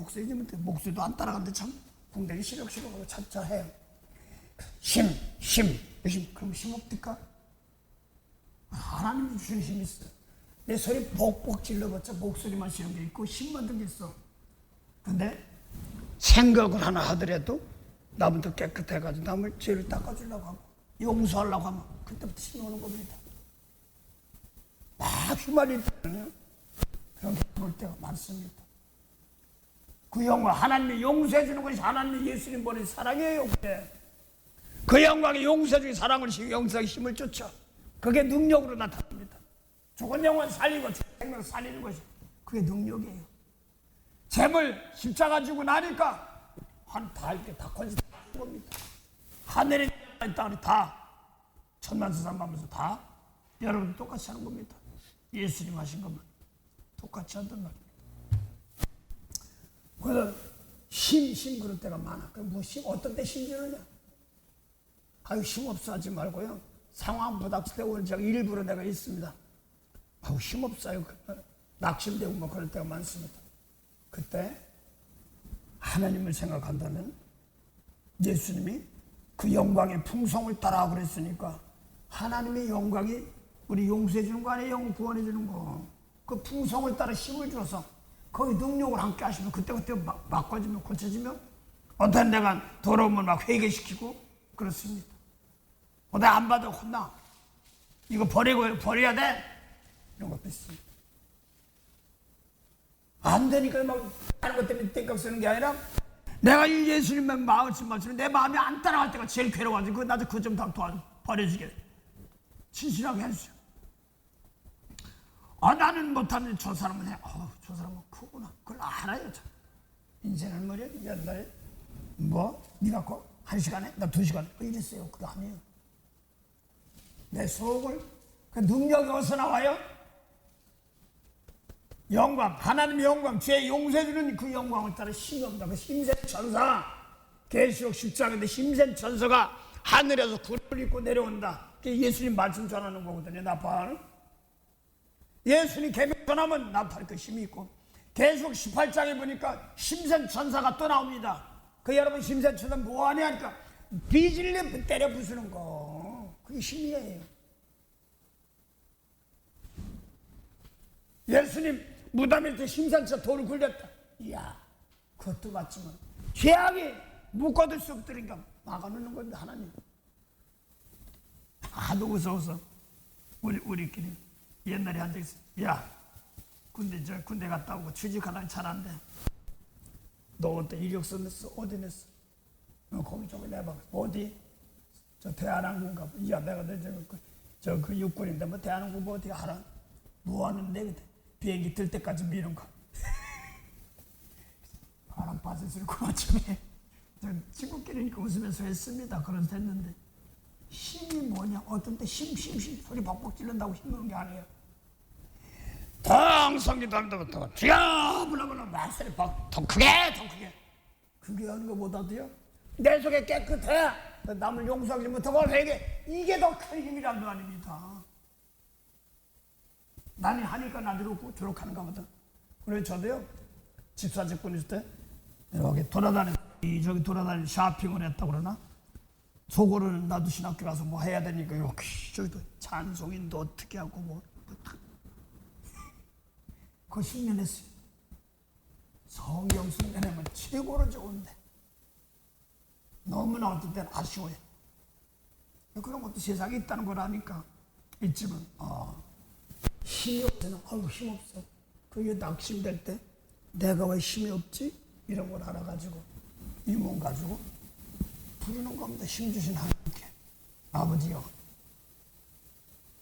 목소리도 안 따라가는데 참 궁뎅이 시력시력하고 차차해요. 힘. 그럼 힘 없을까? 하나님이 주신 힘이 있어. 내 소리 복복 질러봤자 목소리만 쉬는 게 있고 힘만 든 게 있어. 근데 생각을 하나 하더라도 나부터 깨끗해가지고 남을 죄를 닦아주려고 하고 용서하려고 하면 그때부터 힘이 오는 겁니다. 막 휘말릴 때는 그런 게 볼 때가 많습니다. 그 영광 하나님이 용서해 주는 것이 하나님이 예수님 보낸 사랑이에요. 그 영광이 용서해 주기 사랑을 용서하기 힘을 쫓아. 그게 능력으로 나타납니다. 죽은 영혼 살리고 죽은 생명 살리는 것이 그게 능력이에요. 재물 십자가 지고 나니까 다 이렇게 다 건지는 겁니다. 하늘에 땅이 다 천만세상하면서 다 여러분 똑같이 하는 겁니다. 예수님 하신 것만 똑같이 한단 말입니다. 그래서 힘 그럴 때가 많아. 뭐 어떤 때 힘주느냐? 힘 없어 하지 말고요. 상황 부닥칠 때 오늘 제가 일부러 내가 있습니다. 아우 힘없어요. 낙심되고 뭐 그럴 때가 많습니다. 그때 하나님을 생각한다면 예수님이 그 영광의 풍성을 따라 그랬으니까 하나님의 영광이 우리 용서해 주는 거 아니에요? 영 구원해 주는 거. 그 풍성을 따라 힘을 줘서 거기 능력을 함께 하시면 그때그때 바꿔지면 고쳐지면 어떤 데가 더러우면 막 회개시키고 그렇습니다. 어디 안 받아 혼나. 이거 버려야 돼. 이런 것도 있습니다. 안 되니까 막 다른 것 때문에 땡깡 쓰는 게 아니라 내가 이 예수님만 마음을 내 마음이 안 따라갈 때가 제일 괴로워가지고 나도 그 좀 다 도와줘. 버려주게. 진실하게 해주세요. 나는 못하면 저 사람은 해. 저 사람은 크구나. 그걸 알아요. 저. 인생은 뭐냐? 옛날에 네가 그 1시간에 나 2시간에 이랬어요. 그거 아니에요. 내 속을 그 능력이 어디서 나와요? 영광, 하나님의 영광, 죄 용서해주는 그 영광을 따라 힘이 없다. 그 힘센 천사, 계시록 10장인데 힘센 천사가 하늘에서 구름을 입고 내려온다. 그게 예수님 말씀 전하는 거거든요. 나팔. 예수님 계명 전하면 나팔 그 힘이 있고 계시록 18장에 보니까 힘센 천사가 또 나옵니다. 그 여러분 힘센 천사 뭐하냐 하니까 비질레 때려 부수는 거. 그게 힘이에요. 예수님 무덤에서 힘센 돌을 굴렸다. 이야, 그것도 맞지만 죄악이 묶어둘 수 없으니까 막아놓는 건데 하나님. 하도 무서워서 우리끼리 옛날에 한 적 있어. 야, 군대 갔다 오고 취직하려면 잘 안 돼. 너 어때 이력서 냈어? 어디 냈어? 너 거기 저기 내봐. 어디? 저 대한항공가. 야, 내가 그 육군인데 뭐 대한항공 뭐 어떻게 알아? 뭐 하는데 그때 비행기 들 때까지 미는 거. 바람 빠졌을 것 같은데 친구끼리니까 웃으면서 했습니다. 그래서 됐는데 힘이 뭐냐? 어떤 때 힘 소리 벅벅 찌른다고 힘드는 게 아니에요. 성기도 한다부터 디아블라블라 말소리 더 크게 그게 하는 것보다도요 내 속에 깨끗해 남을 용서하지 못하고 회개 이게 더 큰 힘이란 거 아닙니다. 나는 하니까 나도 저렇게 하는가 보다. 그래서 저도요 집사 직분 있을 때 이렇게 저기 돌아다니는 샤핑을 했다고 그러나 속으로는 나도 신학교 가서 뭐 해야 되니까 이렇게 저기도 찬송인도 어떻게 하고 그거 숙련했어요. 성경 숙련하면 최고로 좋은데 너무나 어떤 때는 아쉬워요. 그런 것도 세상에 있다는 걸 아니까 있지만 힘이 없으면 힘없어. 그게 낙심될 때 내가 왜 힘이 없지? 이런 걸 알아가지고 이 몸 가지고 부르는 겁니다. 힘 주신 하나님께 아버지여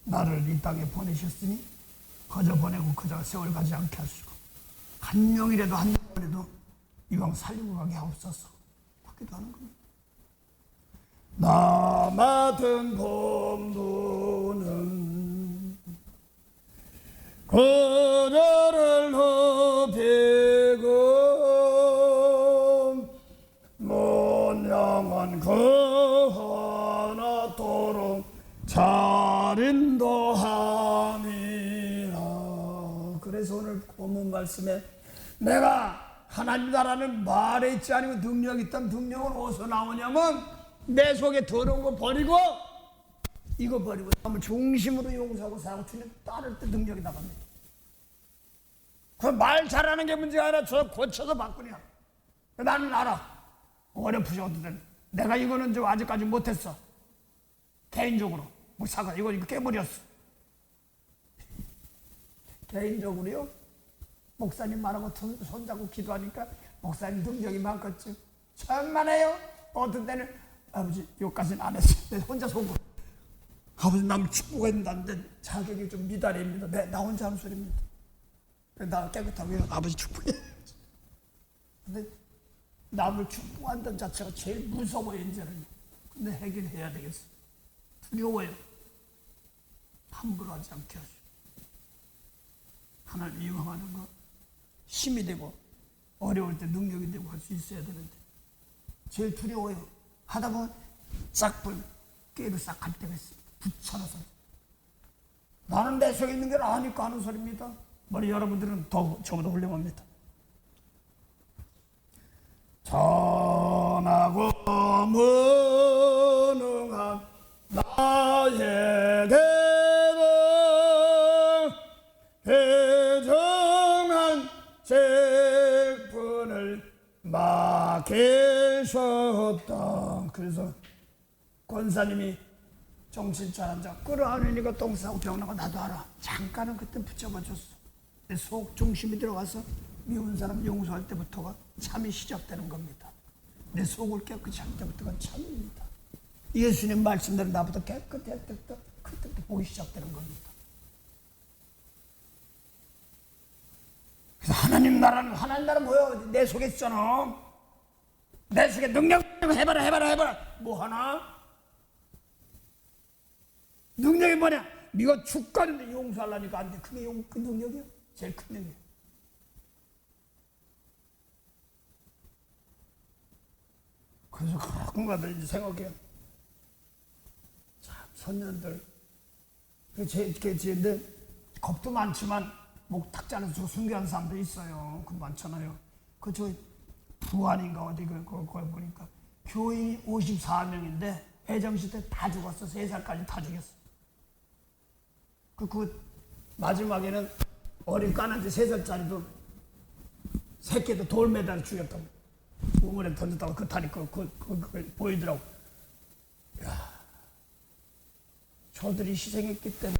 나를 이 땅에 보내셨으니 거저 보내고 그저 세월 가지 않게 하시고 한 명이라도 한 명이라도 이왕 살리고 가게 하옵소서. 그렇게도 하는 겁니다. 나 맡은 본부는 그저를 높이고 문양은 그 하나 도록 잘 인도함이라. 그래서 오늘 본문 말씀에 내가 하나님 나라는 말에 있지 않으면 능력이 있다면 능력은 어디서 나오냐면 내 속에 더러운 거 버리고 이거 버리고 남을 중심으로 용서하고 사랑하고 주님 따를 때 능력이 나갑니다. 그 말 잘하는 게 문제가 아니라 저 고쳐서 바꾸냐. 나는 알아. 어렴풋이 어떻든 내가 이거는 좀 아직까지 못했어. 개인적으로 목사가 이거 깨버렸어. 개인적으로요. 목사님 말하고 손잡고 기도하니까 목사님 능력이 많겠죠. 천만에요. 어떤 때는 아버지 여기까지는 안 했어요. 혼자 속고 아버지 남 축복한다는데 자격이 좀 미달입니다. 나 혼자 하는 소리입니다. 나 깨끗하고 아버지 축복해. 근데 남을 축복한다는 자체가 제일 무서워요 이제는. 근데 해결해야 되겠어. 두려워요. 함부로 하지 않게 하시고 하나님 이용하는 거 힘이 되고 어려울 때 능력이 되고 할 수 있어야 되는데 제일 두려워요. 하다 보면 싹 깨를 싹 갈 때가 있습니다. 붙여놔서 나는 내 속에 있는 걸 아니까 하는 소리입니다. 머리 여러분들은 더 저보다 훌륭합니다. 전하고 무능한 나에게도 회정한 책분을 맡기셨다. 그래서 권사님이 정신줄 앉아 끌어안으니까 똥 싸고 병나고 나도 알아. 잠깐은 그때 붙잡아 줬어. 내 속 중심이 들어가서 미운 사람 용서할 때부터가 참이 시작되는 겁니다. 내 속을 깨끗이 할 때부터가 참입니다. 예수님 말씀대로 나부터 깨끗할 때부터 그때부터 보기 시작되는 겁니다. 그래서 하나님 나라는 뭐야? 내 속에 있잖아. 내 속에 능력 해봐라 뭐 하나? 능력이 뭐냐? 네가 죽가는데 용서하려니까 안 돼. 그게 그 능력이야. 제일 큰 능력. 그래서 가끔가다 이제 생각해요. 참 선녀들 근데 겁도 많지만 목 탁 잘라서 순교한 사람도 있어요. 그 많잖아요. 저 부안인가 어디 그걸 보니까 교인이 54명인데 해정시 때 다 죽었어. 3살까지 다 죽였어. 그 마지막에는 어린 까난지 3살짜리도 새끼도 돌 매달아 죽였다고. 우물에 던졌다고 그 다리 그걸 보이더라고. 야, 저들이 희생했기 때문에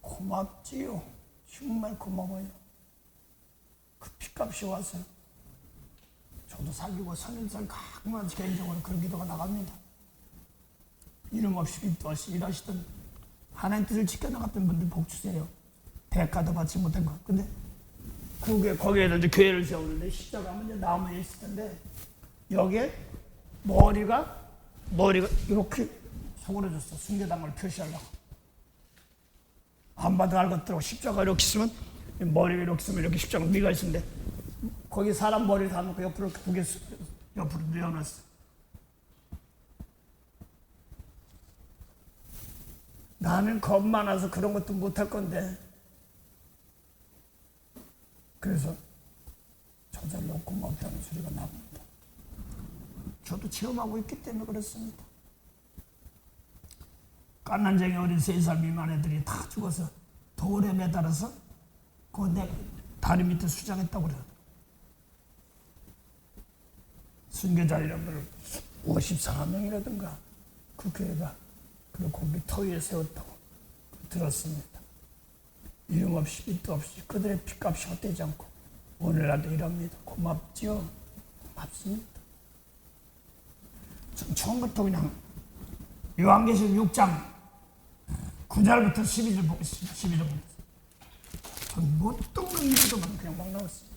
고맙지요. 정말 고마워요. 그 피값이 왔어요. 저도 살리고 살림살 가끔만 개인적으로 그런 기도가 나갑니다. 이름 없이 빚도 없이 일하시던 하나님 뜻을 지켜나갔던 분들 복 주세요. 대가도 받지 못한 거. 근데 거기에다 이제 교회를 세우는데 십자가면 이제 나무에 있을 텐데 여기에 머리가 이렇게 서그러졌어. 순교당을 표시하려고. 안 봐도 알 것들하고 십자가 이렇게 쓰면 머리가 이렇게 쓰면 이렇게 십자가 미가 있는데 거기 사람 머리를 다 놓고 옆으로 두개 옆으로 뉘어놨어. 나는 겁 많아서 그런 것도 못할 건데 그래서 저절로 고맙다는 소리가 나옵니다. 저도 체험하고 있기 때문에 그렇습니다. 깐난쟁이 어린 3살 미만 애들이 다 죽어서 돌에 매달아서 그 내 다리 밑에 수장했다고 그래요. 순교자이라는 54명이라든가 그 교회가 그리고 거기 터 위에 세웠다고 들었습니다. 이름 없이 빚도 없이 그들의 핏값이 헛되지 않고 오늘날도 이럽니다. 고맙지요? 고맙습니다. 전 처음부터 그냥 요한계시록 6장 9절부터 12절 보고 있습니다. 12절 보고 있습니다. 전 못 듣는 일도만 그냥 막 나왔습니다.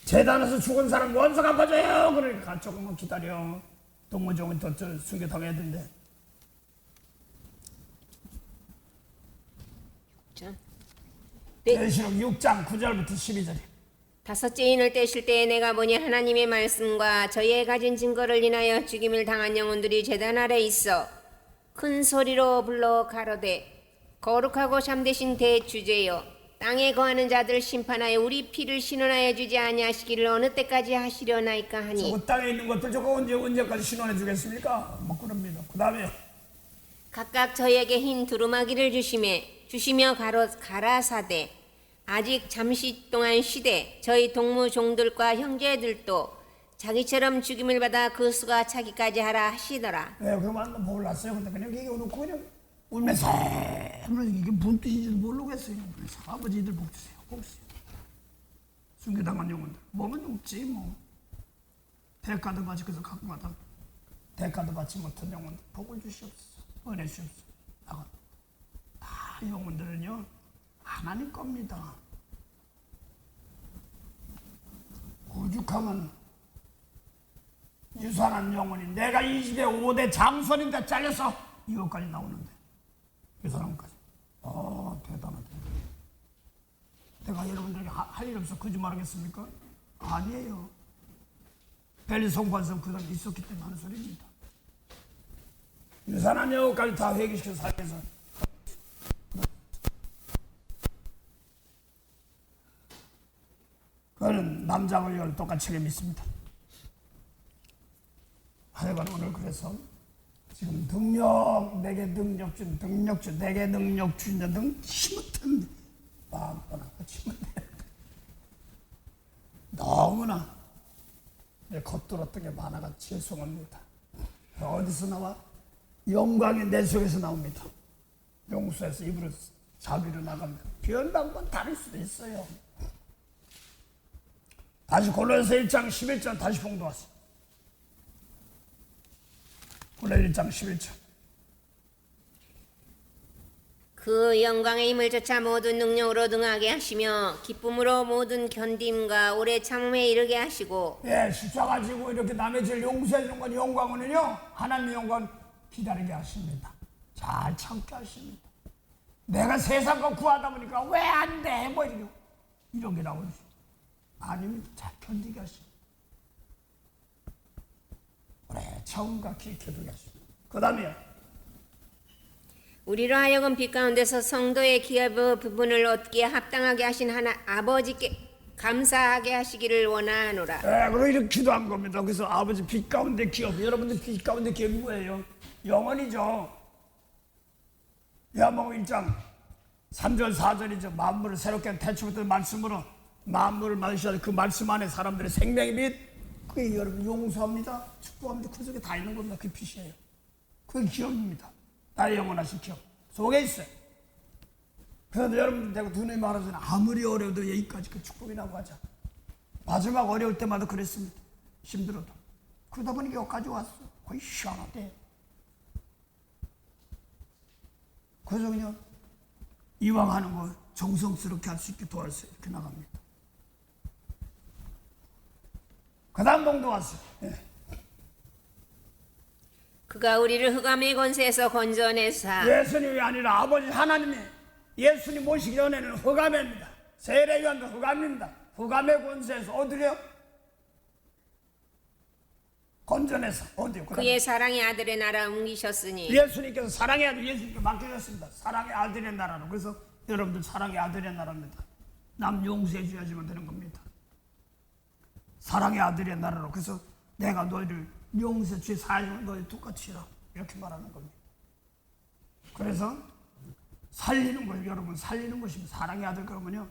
재단에서 죽은 사람 원수 갚아줘요. 그러니까 조금만 기다려. 동무종은 또 순교 당해야 된대. 계시록 6장 9절부터 12절이. 다섯째 인을 떼실 때에 내가 보니 하나님의 말씀과 저의 가진 증거를 인하여 죽임을 당한 영혼들이 제단 아래 있어 큰 소리로 불러 가로되 거룩하고 참되신 대주제여 땅에 거하는 자들 심판하여 우리 피를 신원하여 주지 아니하시기를 어느 때까지 하시려나이까 하니. 저거 땅에 있는 것들 저거 언제까지 신원해 주겠습니까? 뭐 그럽니다. 그 다음에 각각 저에게 흰 두루마기를 주시며 가라사대 아직 잠시 동안 쉬되 저희 동무종들과 형제들도 자기처럼 죽임을 받아 그 수가 차기까지 하라 하시더라. 네, 그만 몰랐어요. 근데 그냥 얘기 놓고 그냥 울면서 이게 무슨 뜻인지도 모르겠어요. 그래서 아버지들 복 주세요. 복 주세요. 순교당한 영혼들 몸은 없지 뭐. 대가도 받지 그래서 가끔마다 대가도 받지 못한 영혼들 복을 주시옵소서. 은혜 주시옵소서. 다 영혼들은요 하나님 겁니다. 오죽하면 유산한 영혼이 내가 이 집에 5대 장손인데 잘려서 이것까지 나오는데 이 사람까지. 대단하다. 내가 여러분들에게 할 일 없어 거짓말하겠습니까? 아니에요. 벨리 송판성 그 사람이 있었기 때문에 하는 소리입니다. 유산한 영혼까지 다 회개시켜 살려서 3장을 열 똑같이 믿습니다. 하여간 오늘 그래서 지금 내게 능력 준, 내게 능력 주냐 등 힘은 마음껏 힘은 너무나 겉돌았던 게 많아가 죄송합니다. 어디서 나와? 영광이 내 속에서 나옵니다. 용수에서 입으로 자비로 나갑니다. 표현 방법은 다를 수도 있어요. 다시 골로새 1장 11절 다시 봉독하세요. 골로새 1장 11절. 그 영광의 힘을 쫓아 모든 능력으로 등하게 하시며 기쁨으로 모든 견딤과 오래 참음에 이르게 하시고. 예, 십자가 지고 이렇게 남의 죄를 용서해 주는 건 영광은요 하나님의 영광 기다리게 하십니다. 잘 참게 하십니다. 내가 세상 거 구하다 보니까 왜 안 돼? 뭐 이런 게 나오지. 아니면 잘 견디게 하십니다. 오래 참음과 기켜두게 하십니다. 그 다음에 우리로 하여금 빛 가운데서 성도의 기업의 부분을 얻기에 합당하게 하신 하나 아버지께 감사하게 하시기를 원하노라. 예, 그리고 이렇게 기도한 겁니다. 그래서 아버지 빛 가운데 기업, 여러분들 빛 가운데 기업이 뭐예요? 영원이죠. 요한복음 1장 3절 4절이죠. 만물을 새롭게 태초부터 말씀으로 만물을 만드셔서 그 말씀 안에 사람들의 생명의 빛, 그게 여러분 용서합니다. 축복합니다. 그 속에 다 있는 겁니다. 그 빛이에요. 그게 기업입니다. 나의 영원하신 기업 속에 있어요. 그래서 여러분들 내가 두 눈이 말하잖아요. 아무리 어려워도 여기까지 그 축복이라고 하자. 마지막 어려울 때마다 그랬습니다. 힘들어도. 그러다 보니 여기까지 왔어. 거의 시원하대. 그래서 그냥 이왕 하는 거 정성스럽게 할 수 있게 도와주세요. 이렇게 나갑니다. 그 다음 봉도 왔어요. 예. 그가 우리를 흑암의 권세에서 건져내사. 예수님이 아니라 아버지 하나님이 예수님 모시기 전에는 흑암입니다. 세례요한도 흑암입니다. 흑암의 권세에서 어디래요? 건져내서 어디요? 그의 사랑의 아들의 나라 옮기셨으니. 예수님께서 사랑의 아들 예수님께 맡겨졌습니다. 사랑의 아들의 나라로. 그래서 여러분들 사랑의 아들의 나라입니다. 남 용서해 줘야지만 되는 겁니다. 사랑의 아들의 나라로. 그래서 내가 너희를 용서 죄 사하지만 너희 똑같이 해라. 이렇게 말하는 겁니다. 그래서 살리는 걸 여러분 살리는 것입니다. 사랑의 아들 그러면요.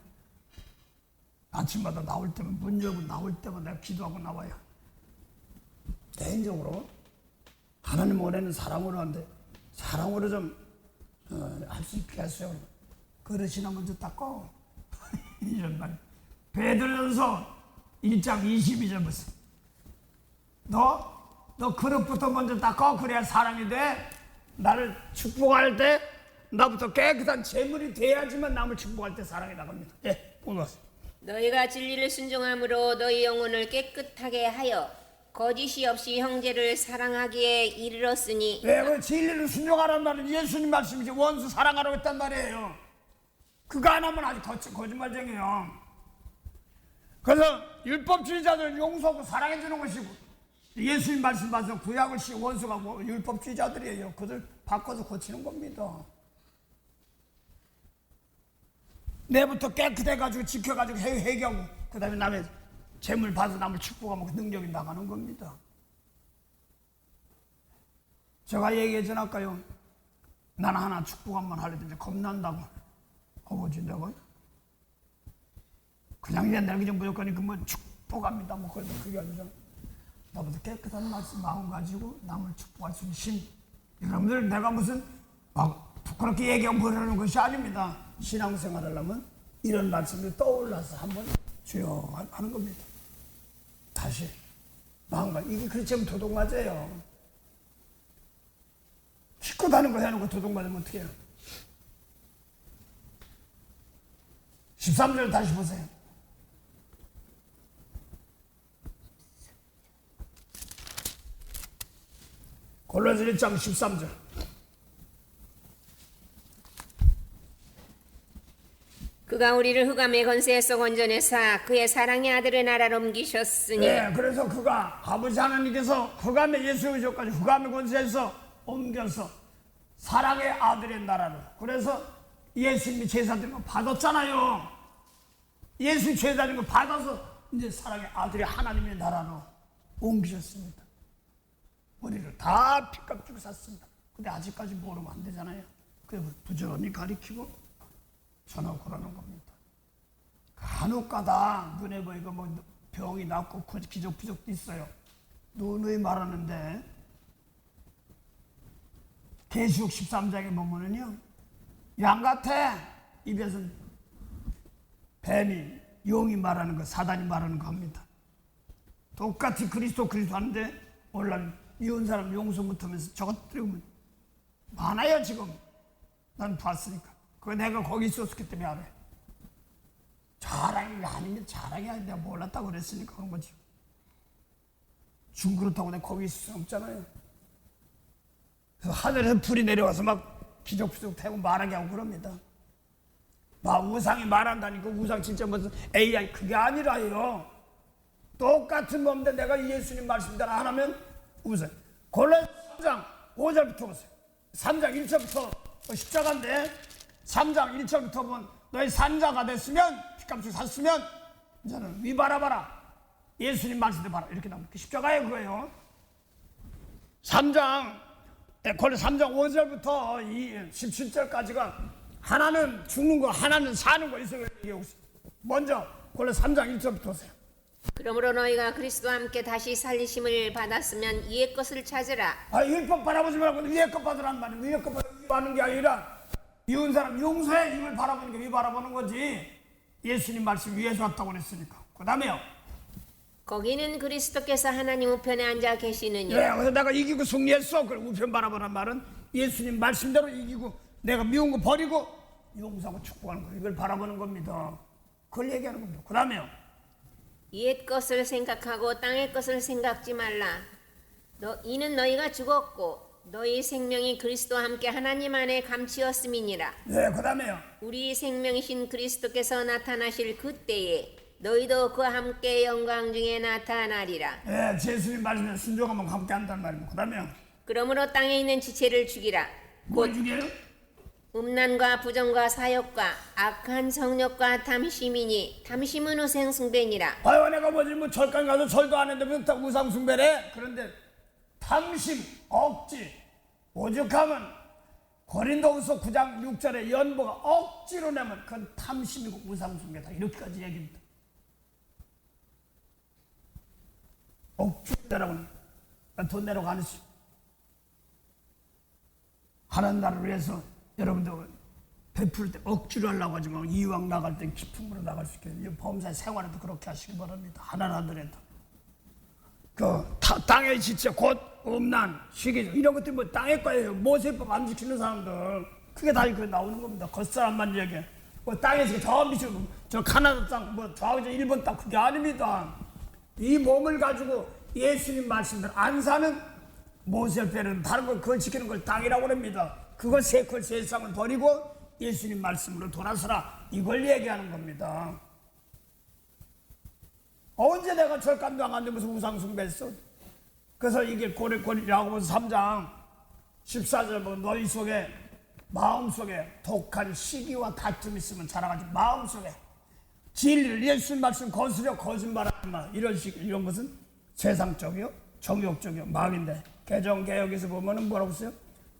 아침마다 나올 때면 문 열고 나올 때마다 내가 기도하고 나와요. 개인적으로 하나님 원하는 사랑으로 하는데 사랑으로 좀 할 수 있게 하세요. 그릇이나 먼저 닦고 이런 말. 베드로전서 1장 22절 보세요. 너 그릇부터 먼저 닦고 그래야 사람이 돼. 나를 축복할 때 나부터 깨끗한 재물이 돼야지만 남을 축복할 때 사랑이 나갑니다. 예, 보세요. 너희가 진리를 순종함으로 너희 영혼을 깨끗하게 하여 거짓이 없이 형제를 사랑하기에 이르렀으니. 네, 그 진리를 순종하라는 말은 예수님 말씀이지 원수 사랑하라고 했단 말이에요. 그거 안 하면 아주 거짓말쟁이에요. 그래서 율법주의자들은 용서하고 사랑해주는 것이고 예수님 말씀 봐서 구약을 씌 원수가 율법주의자들이에요. 그들 바꿔서 고치는 겁니다. 내부터 깨끗해가지고 지켜가지고 회개하고 그 다음에 남의 재물 받아서 남을 축복하면 그 능력이 나가는 겁니다. 제가 얘기했잖아요. 나는 하나 축복 한번 하려는데 겁난다고. 어거진다고. 그냥 내가 그냥 무조건 뭐 축복합니다. 뭐 그게 아니라 나보다 깨끗한 말씀 마음 가지고 남을 축복할 수 있는 신. 여러분들 내가 무슨 막 부끄럽게 얘기하고 뭐라는 것이 아닙니다. 신앙생활 하려면 이런 말씀이 떠올라서 한번 주여 하는 겁니다. 다시 마음가짐. 이게 그렇지 않으면 도둑 맞아요. 기껏 하는 거 해놓고 도둑 맞으면 어떻게 해요? 13절 다시 보세요. 골로새 1장 13절. 그가 우리를 흑암의 권세에서 건져내사 그의 사랑의 아들의 나라로 옮기셨으니. 네, 그래서 그가 아버지 하나님께서 흑암의 예수 그리스도까지 흑암의 권세에서 옮겨서 사랑의 아들의 나라로. 그래서 예수님이 제사 드린 거 받았잖아요. 예수 제사 드린 거 받아서 이제 사랑의 아들이 하나님의 나라로 옮기셨습니다. 우리를 다 피값 주고 샀습니다. 근데 아직까지 모르면 안 되잖아요. 그래서 부지런히 가리키고 전하고라는 겁니다. 간혹가다 눈에 보이고 뭐 병이 낫고 기적부적도 있어요. 누누이 말하는데 계시록 13장에 보면은요, 양같아 입에서 뱀이 용이 말하는 거, 사단이 말하는 거 합니다. 똑같이 그리스도 하는데 오늘날 미운 사람 용서 못하면서 저것들이 오면 많아요. 지금 난 봤으니까. 그거 내가 거기 있었기 때문에 알아요. 자랑이 아니면 자랑이 아니라 내가 몰랐다고 그랬으니까 그런 거지. 중그렇다고 내가 거기 있을 수 없잖아요. 그래서 하늘에서 불이 내려와서 막 기적부적 태고 말하게 하고 그럽니다. 막 우상이 말한다니까. 우상 진짜 무슨 AI 그게 아니라요. 똑같은 몸인데 내가 예수님 말씀대로 안 하면 우상. 골로새 3장 5절부터 보세요. 3장 1절부터 십자가인데 3장 1절부터 보면 너희 산자가 됐으면 피값을 샀으면 이제는 위바라봐라. 예수님 말씀대로 봐라. 이렇게 나옵니다. 십자가에 그거예요. 3장 골로새 3장 5절부터 17절까지가 하나는 죽는 거, 하나는 사는 거 있어요. 먼저 골로새 3장 1절부터 보세요. 그러므로 너희가 그리스도와 함께 다시 살리심을 받았으면 이의 것을 찾으라. 율법 바라보지 말고 위의 것 받으란 말이에요. 위의 것 바라보는 게 아니라 미운 사람 용서해 이걸 바라보는 게 위 바라보는 거지. 예수님 말씀 위에서 왔다고 그랬으니까. 그 다음에요. 거기는 그리스도께서 하나님 우편에 앉아 계시느니. 그래서 내가 이기고 승리했어. 그 우편 바라보란 말은 예수님 말씀대로 이기고 내가 미운 거 버리고 용서하고 축복하는 거, 이걸 바라보는 겁니다. 그걸 얘기하는 겁니다. 그 다음에요. 옛 것을 생각하고 땅의 것을 생각지 말라. 이는 너희가 죽었고 너희 생명이 그리스도와 함께 하나님 안에 감추었음이니라. 네, 그 다음에요. 우리 생명이신 그리스도께서 나타나실 그때에 너희도 그와 함께 영광 중에 나타나리라. 네, 예수님 말씀에 순종하면 함께 한다는 말입니다. 그 다음에요. 그러므로 땅에 있는 지체를 죽이라. 뭘 죽여요? 음란과 부정과 사욕과 악한 성욕과 탐심이니 탐심은 우상 숭배니라. 아유, 내가 뭐지 뭐 절간 가서 절도 안 했는데 다 우상 숭배래. 그런데 탐심, 억지, 오죽하면 고린도후서 9장 6절에 연보가 억지로 내면 그건 탐심이고 우상 숭배다. 이렇게까지 얘기합니다. 억지로 내라고 돈 내라고 안 했어요. 하나님 나라를 위해서 여러분들 베풀 때 억지로 하려고 하지 말고 이왕 나갈 때 깊은 물로 나갈 수 있게 범사의 생활에도 그렇게 하시기 바랍니다. 하나님들에도 땅의 지체 곧 음란, 시기 이런 것들이 뭐 땅의 거예요. 모세법 안 지키는 사람들 그게 다 이거 나오는 겁니다. 겉사람만 얘기해. 뭐 땅에서 저 밑으로 저 카나다 땅, 뭐 저저 일본 땅 그게 아닙니다. 이 몸을 가지고 예수님 말씀대로 안 사는 모세법에는 다른 걸 그걸 지키는 걸 땅이라고 합니다. 그걸 세상을 버리고 예수님 말씀으로 돌아서라. 이걸 얘기하는 겁니다. 언제 내가 절간도 안 하는데 무슨 우상숭배했어? 그래서 이게 야고보서 3장 14절 보면 너희 속에 마음속에 독한 시기와 다툼이 있으면 자라가지 마음속에 진리를 예수님 말씀 거스려 거짓말하지 마. 이런 것은 세상적이요 정욕적이요 마음인데 개정개혁에서 보면은 뭐라고 써요?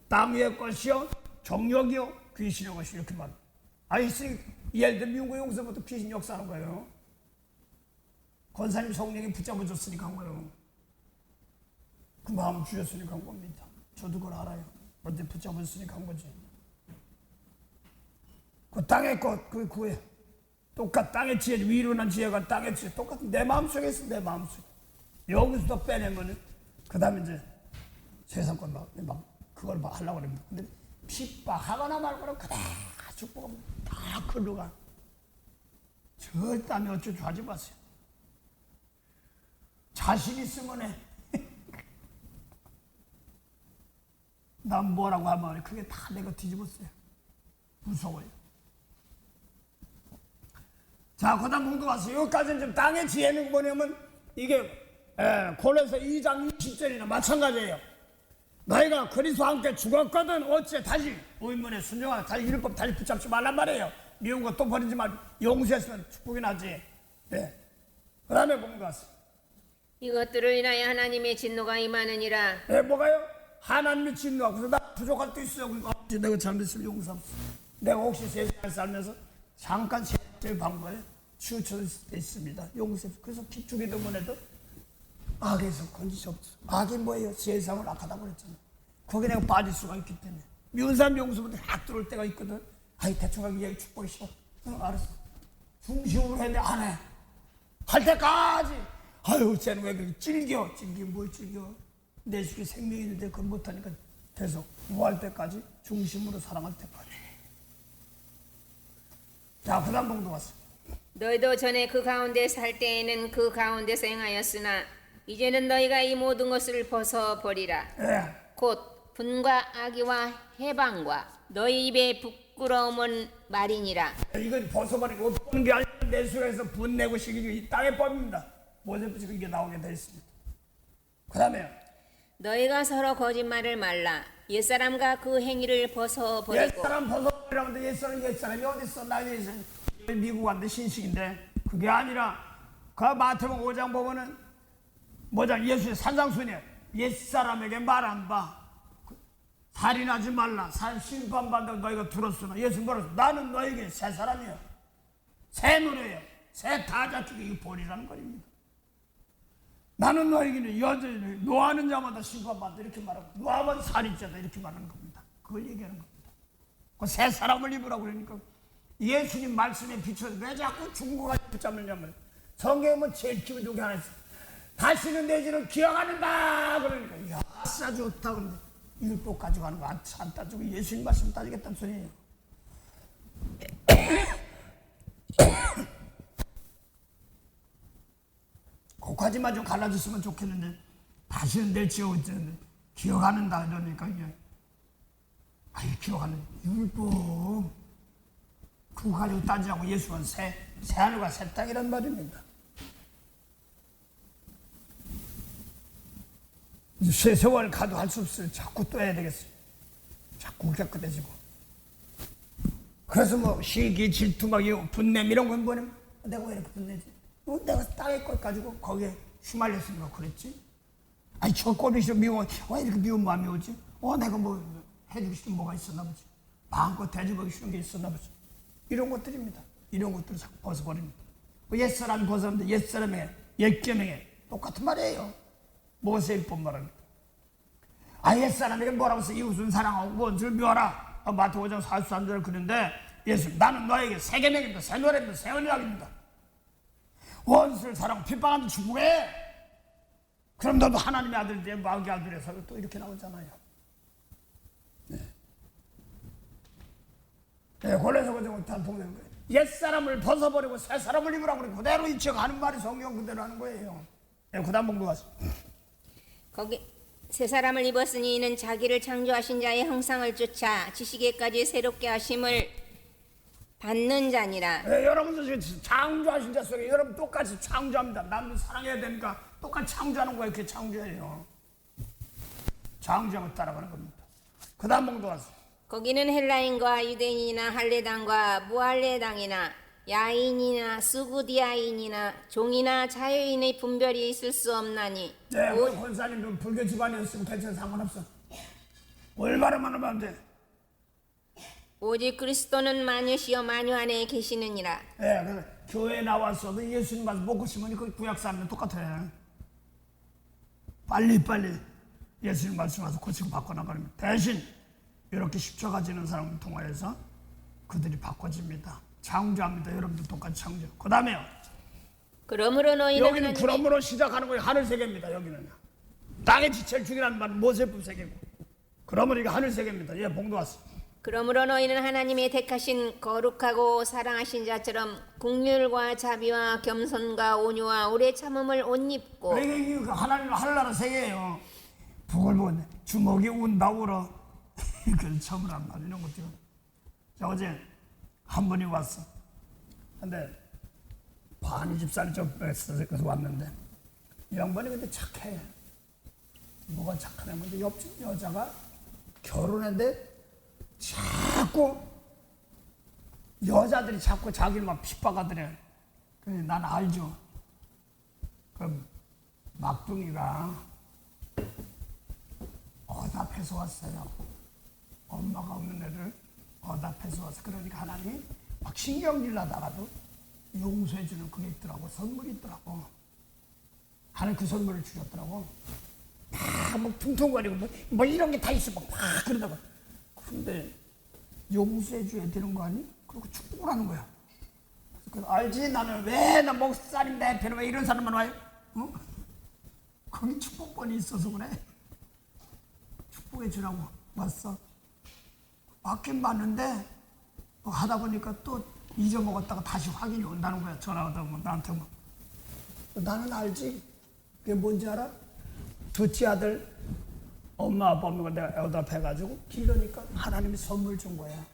땅 위의 것이요 정욕이요 귀신의 것이요 이렇게 말합니다. 예를 들면 미운거 용서부터 귀신 역사하는 거예요. 권사님 성령이 붙잡아 줬으니까 한 거예요. 그 마음을 주셨으니까 한 겁니다. 저도 그걸 알아요. 어디 붙잡아 줬으니까 한 거지. 그 땅의 것, 그 구해. 땅의 지혜, 위로 난 지혜가 땅의 지혜. 똑같은 내 마음속에 있어, 내 마음속에. 여기서도 빼내면은, 그 다음에 이제 세상 것 막 그걸 막 하려고 합니다. 근데 핍박하거나 말거나 그다 축복하면 다 글로 가. 절대 어쩌고 하지 마세요. 자신 있으면 해. 난 뭐라고 하면 그게 다 내가 뒤집었어요. 무서워요. 자, 그 다음 본도 왔어요. 여기까지는 좀 땅의 지혜는 뭐냐면 이게 골로새 2장 20절이나 마찬가지예요. 너희가 그리스도와 함께 죽었거든 어째 다시 의문에 순종하라. 다시 율법 다시 붙잡지 말란 말이에요. 미운 거 또 버리지 말고 용서했으면 축복이 나지. 네. 그 다음에 뭔가 왔어. 이것들을 인하여 하나님의 진노가 임하느니라. 뭐가요? 하나님의 진노하고서 나 부족할 때 있어요. 내가 잘못했으면 용서합시다. 내가 혹시 세상에 살면서 잠깐 제 방법에 치우쳐질 때 있습니다. 용서해. 그래서 기축에도 보내도 악에서 건지시옵소서. 악이 뭐예요? 세상을 악하다고 그랬잖아요. 거기에 내가 빠질 수가 있기 때문에. 미운 사람 용서보다 막 들어올 때가 있거든. 아이 대충 하기 얘기 축복이 싫어. 알았어. 중심으로 했는데 안 해. 할 때까지. 아유 쟤는 왜 그렇게 즐겨. 뭘 즐겨. 내 속에 생명이 있는데 그걸 못하니까 계속 뭐 할 때까지? 중심으로 사랑할 때까지. 자, 그 다음 봉도 왔어. 너희도 전에 그 가운데 살 때에는 그 가운데서 행하였으나 이제는 너희가 이 모든 것을 벗어버리라. 곧 분과 악의와 해방과 너희 입에 부끄러움은 말이니라. 이건 벗어버리고 어떤 게 아니라 내 속에서 분내고 시기고 이 땅의 법입니다. 모세부터 이게 나오게 되어 있습니다. 그 다음에 너희가 서로 거짓말을 말라. 옛사람과 그 행위를 벗어버리고. 옛사람 벗어버리라고 하는데 옛사람이 어딨어. 나 미국 왔는데 신식인데 그게 아니라 그 마태복음 5장 보면은 뭐장 예수의 산상순이에요. 옛사람에게 말 안 봐. 살인하지 말라. 심판받는다고 너희가 들었으나 예수 뭐라고 나는 너에게 새 사람이에요. 새 노래예요. 새 다 잡히고 이거 벌이라는 거입니다. 나는 너에게는 여전히 노하는 자마다 심판받는다 이렇게 말하고 노하면 살인자다 이렇게 말하는 겁니다. 그걸 얘기하는 겁니다. 그 새 사람을 입으라고 그러니까 예수님 말씀에 비춰서 왜 자꾸 중국까지 붙잡느냐면 성경에 뭐 제일 기분 좋게 하나 있어. 다시는 내 죄를 기억하는다 그러니까 야 싸 좋다 그런데 율법 가지고 하는 거 안 따지고 예수님 말씀 따지겠다는 소리예요. 거기까지만 좀 갈라졌으면 좋겠는데 다시는 내 죄를 기억하는다 이러니까 이게 아이 기억하는 율법 그거 가지고 따지라고 예수는 새 하늘과 새 땅이란 말입니다. 이제 세월 가도 할 수 없어요. 자꾸 또 해야 되겠어요. 자꾸 깨끗해지고. 그래서 뭐 시기, 질투, 막 분냄 이런 건 뭐냐면 내가 왜 이렇게 분내지? 내가 땅의 것 가지고 거기에 휘말렸으니까 그랬지? 아니 저 꼴이 싫어 미워. 왜 이렇게 미운 마음이 오지? 내가 뭐 해주고 싶은 뭐가 있었나 보지. 마음껏 대접하기 싫은 게 있었나 보지. 이런 것들입니다. 이런 것들을 자꾸 벗어버립니다. 옛사람 벗어버리는데 옛사람의 옛계명에 똑같은 말이에요. 모세율법 말합니다. 옛사람에게 뭐라고 해서 이웃을 사랑하고 원수를 미워하라. 마태복음 5장 43절을 그런데 예수 나는 너에게 새 계명입니다. 새 노래입니다. 새 언약입니다. 원수를 사랑하고 핍박하는 축복해. 그럼 너도 하나님의 아들인데 마귀의 아들에서 또 이렇게 나오잖아요. 골로새서 다 보면 거예요. 옛사람을 벗어버리고 새 사람을 입으라고 그러고 그대로 이치하는 말이 성경 그대로 하는 거예요. 그 다음 봉도 가서 거기 새 사람을 입었으니 이는 자기를 창조하신 자의 형상을 쫓아 지식에까지 새롭게 하심을 받는 자니라. 여러분들 지금 창조하신 자 속에 여러분 똑같이 창조합니다. 남들 사랑해야 되니까 똑같이 창조하는 거예요. 그게 창조예요. 창조하고 따라가는 겁니다. 그 다음 봉도 가서 거기는 헬라인과 유대인이나 할례당과 무할례당이나 야인이나 수구디아인이나 종이나 자유인의 분별이 있을 수 없나니. 우리 권사님 불교 집안이었으면 괜찮아 상관없어. 얼마나 많으면 안 돼. 오직 그리스도는 만유시여 만유 안에 계시느니라. 그래서 교회에 나왔어도 예수님 말씀 먹고 싶으니 그 구약 사람은 똑같아. 빨리 예수님 말씀 와서 고치고 바꿔나가면 대신 이렇게 십자가 지는 사람을 통하여서 그들이 바꿔집니다. 창조합니다. 여러분들 똑같이 창조. 그 다음에요. 그러므로 너희는 여기는 그러므로 시작하는 거예요. 하늘 세계입니다. 여기는 땅의 지체를 죽이라는 말은 모세법 세계고 그러므로 이게 하늘 세계입니다. 봉도 왔어. 그러므로 너희는 하나님의 택하신 거룩하고 사랑하신 자처럼 긍휼과 자비와 겸손과 온유와 오래 참음을 옷 입고. 이게 하나님 하늘나라 세계예요. 북을 보네. 주먹이 운다 울어. 그걸 처음으로 말 이런 것들. 자 어제 한 분이 왔어. 근데 반 20살 좀 했어서 왔는데 이 양반이 근데 착해. 뭐가 착하냐면 근데 옆집 여자가 결혼했는데 자꾸 여자들이 자꾸 자기를 막 핍박하더래. 난 알죠. 그 막둥이가 어답해서 왔어요. 엄마가 없는 애를 어답해서 왔어. 그러니까 하나님이 막 신경질 나다가도 용서해주는 그게 있더라고. 선물이 있더라고. 하나님 그 선물을 주셨더라고. 막 퉁퉁거리고 뭐 이런 게 다 있어. 막 그러다가. 근데 용서해줘야 되는 거 아니? 그리고 축복을 하는 거야. 그래서 알지? 나는 왜 나 목사인데 별로 왜 이런 사람만 와요? 어? 거기 축복권이 있어서 그래. 축복해 주라고 왔어. 맞긴 맞는데 하다 보니까 또 잊어먹었다가 다시 확인이 온다는 거야. 전화하다 보면 나한테 뭐. 나는 알지. 그게 뭔지 알아? 둘째 아들 엄마 아빠 없는 거 내가 애답해가지고 기르니까 하나님이 선물 준 거야.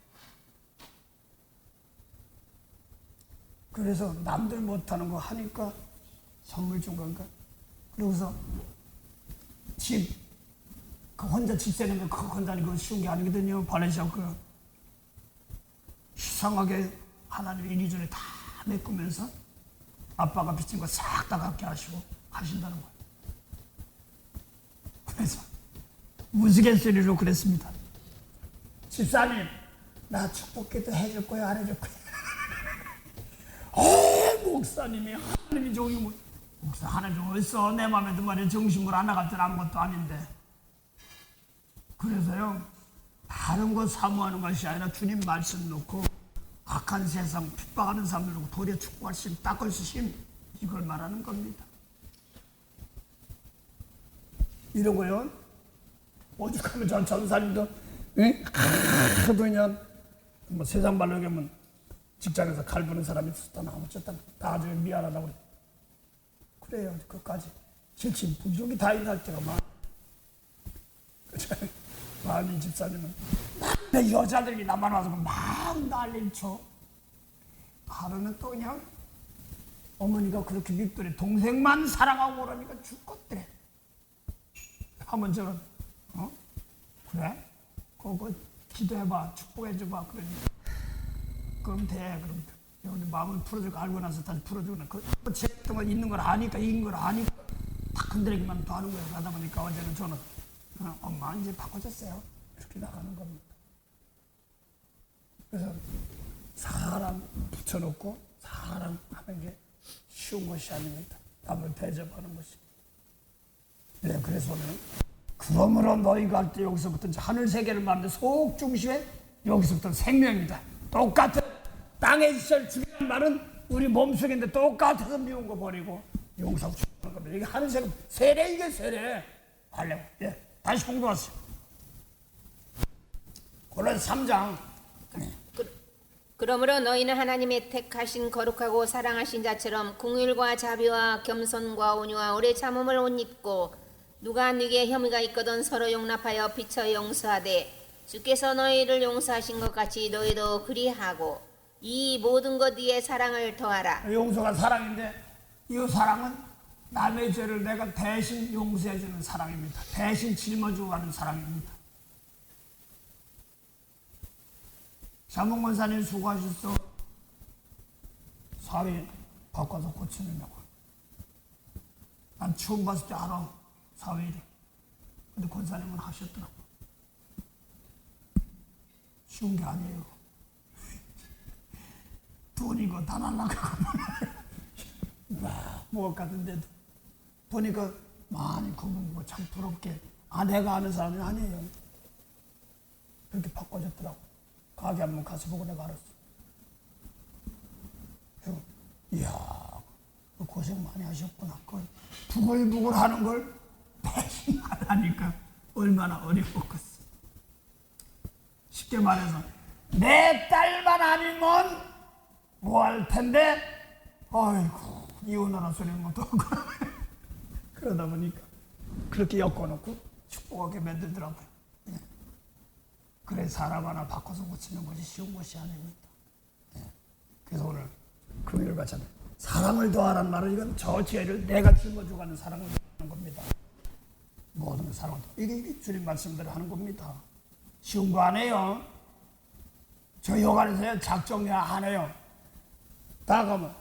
그래서 남들 못하는 거 하니까 선물 준 건가? 그러고서 그 혼자 집 세는 거 그거 건다니 그거 쉬운 게 아니거든요. 발레시아 그 이상하게 하나님 이리저리 다 메꾸면서 아빠가 빚진 거 싹 다 갚게 하시고 하신다는 거예요. 그래서 우스갯소리로 그랬습니다. 집사님, 나 축복기도 해줄 거야, 안 해줄 거야? 목사님이 하나님이 좋은 거 목사 하나님 어딨어? 내 마음에 든 말에 정신물 안 나갈 줄 아무것도 아닌데. 그래서요, 다른 거 사모하는 것이 아니라 주님 말씀 놓고 악한 세상 핍박하는 사람들 놓고 도리어 축복할 심, 닦을 심, 이걸 말하는 겁니다. 이런 거요. 오죽하면 전 전사님도 하도 그냥 뭐 세상 말로 얘기하면 직장에서 갈부는 사람이 있었다나 어쨌든 다 아주 미안하다고 그래. 그래요. 그까지 실친 부족이 다 있는 때가 많아. 마음이 집사님은 내 여자들이 나만 와서 막 난리를 쳐. 하루는 또 그냥 어머니가 그렇게 밉더래. 동생만 사랑하고 그러니까 죽겠더래. 하면 저는 그래? 그거 기도해봐. 축복해줘봐. 그러니 그럼 돼. 그럼 여기 마음을 풀어주고 알고 나서 다시 풀어주고 그 제동안 있는 걸 아니까 이긴 걸 아니까 다 건드리기만 또 하는 거예요. 그러다 보니까 어제는 저는 엄마 이제 바꿔줬어요. 이렇게 나가는 겁니다. 그래서 사람 붙여놓고 사람 하는 게 쉬운 것이 아닙니다. 남을 대접하는 것이. 네, 그래서 오늘 그러므로 너희가 할 때 여기서부터 이제 하늘 세계를 말하는데 속 중심에 여기서부터 생명입니다. 똑같은 땅에 있을 죽이는 말은 우리 몸속에 있는데 똑같아서 미운 거 버리고 용서하고 죽는 겁니다. 이게 하늘 세계 세례 이게 세례. 하려고. 예, 다시 공부하세요. 골로새 3장. 그러므로 너희는 하나님의 택하신 거룩하고 사랑하신 자처럼 긍휼과 자비와 겸손과 온유와 오래 참음을 옷 입고 누가 네게 혐의가 있거든 서로 용납하여 비쳐 용서하되 주께서 너희를 용서하신 것 같이 너희도 그리하고 이 모든 것 위에 사랑을 더하라. 용서가 사랑인데 이 사랑은 남의 죄를 내가 대신 용서해주는 사랑입니다. 대신 짊어지고 가는 사랑입니다. 장봉 권사님 수고하셨어. 사회 바꿔서 고치느냐고. 난 처음 봤을 때 알아. 사회 일이. 근데 권사님은 하셨더라고. 쉬운 게 아니에요. 돈이고 다 날라가고 무엇 같은데도 보니까 많이 고문고 참 부럽게 내가 아는 사람이 아니에요. 그렇게 바꿔줬더라고. 가게 한번 가서 보고 내가 알았어. 이야, 고생 많이 하셨구나. 그걸 부글부글 하는 걸 대신 하라니까 얼마나 어려웠겠어. 쉽게 말해서 내 딸만 아니면 뭐 할 텐데, 아이고, 이혼하라 소리는 못하고. 그러다 보니까 그렇게 엮어놓고 축복하게 만들더라고요. 그래, 사람 하나 바꿔서 고치는 것이 쉬운 것이 아닙니다. 그래서 오늘 금요일 같잖아요. 사랑을 더하라는 말은 이건 저 죄를 내가 짊어지고 가는 사랑을 더하는 겁니다. 모든 사랑을 이게 주님 말씀대로 하는 겁니다. 쉬운 거 안 해요. 저 여관에서 작정해 안 해요. 나가면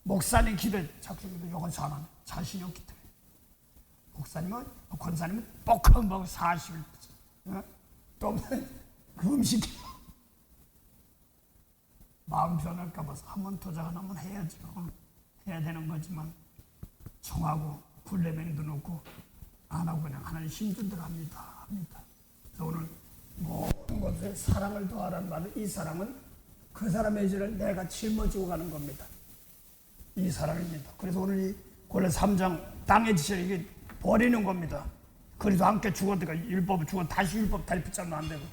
목사님 기대 작정해도 여관에서 안 하네. 자신이 없기 때문에. 목사님은, 권사님은 뻑하면 먹고 40일, 또 그 음식 마음 변할까 봐서 한번 도전 하나만 해야죠. 해야 되는 거지만 정하고 굴레맹도 놓고 안 하고 그냥 하나님 힘든 대로 합니다. 그래서 오늘 모든 것에 사랑을 더하라는 말은, 이 사랑은 그 사람의 죄를 내가 짊어지고 가는 겁니다. 이 사랑입니다. 그래서 오늘 이 고레 3장 땅의 지시를 이게 버리는 겁니다. 그래도 함께 죽었다가 율법을 죽어 다시 율법 다리 붙잡으면 안 되고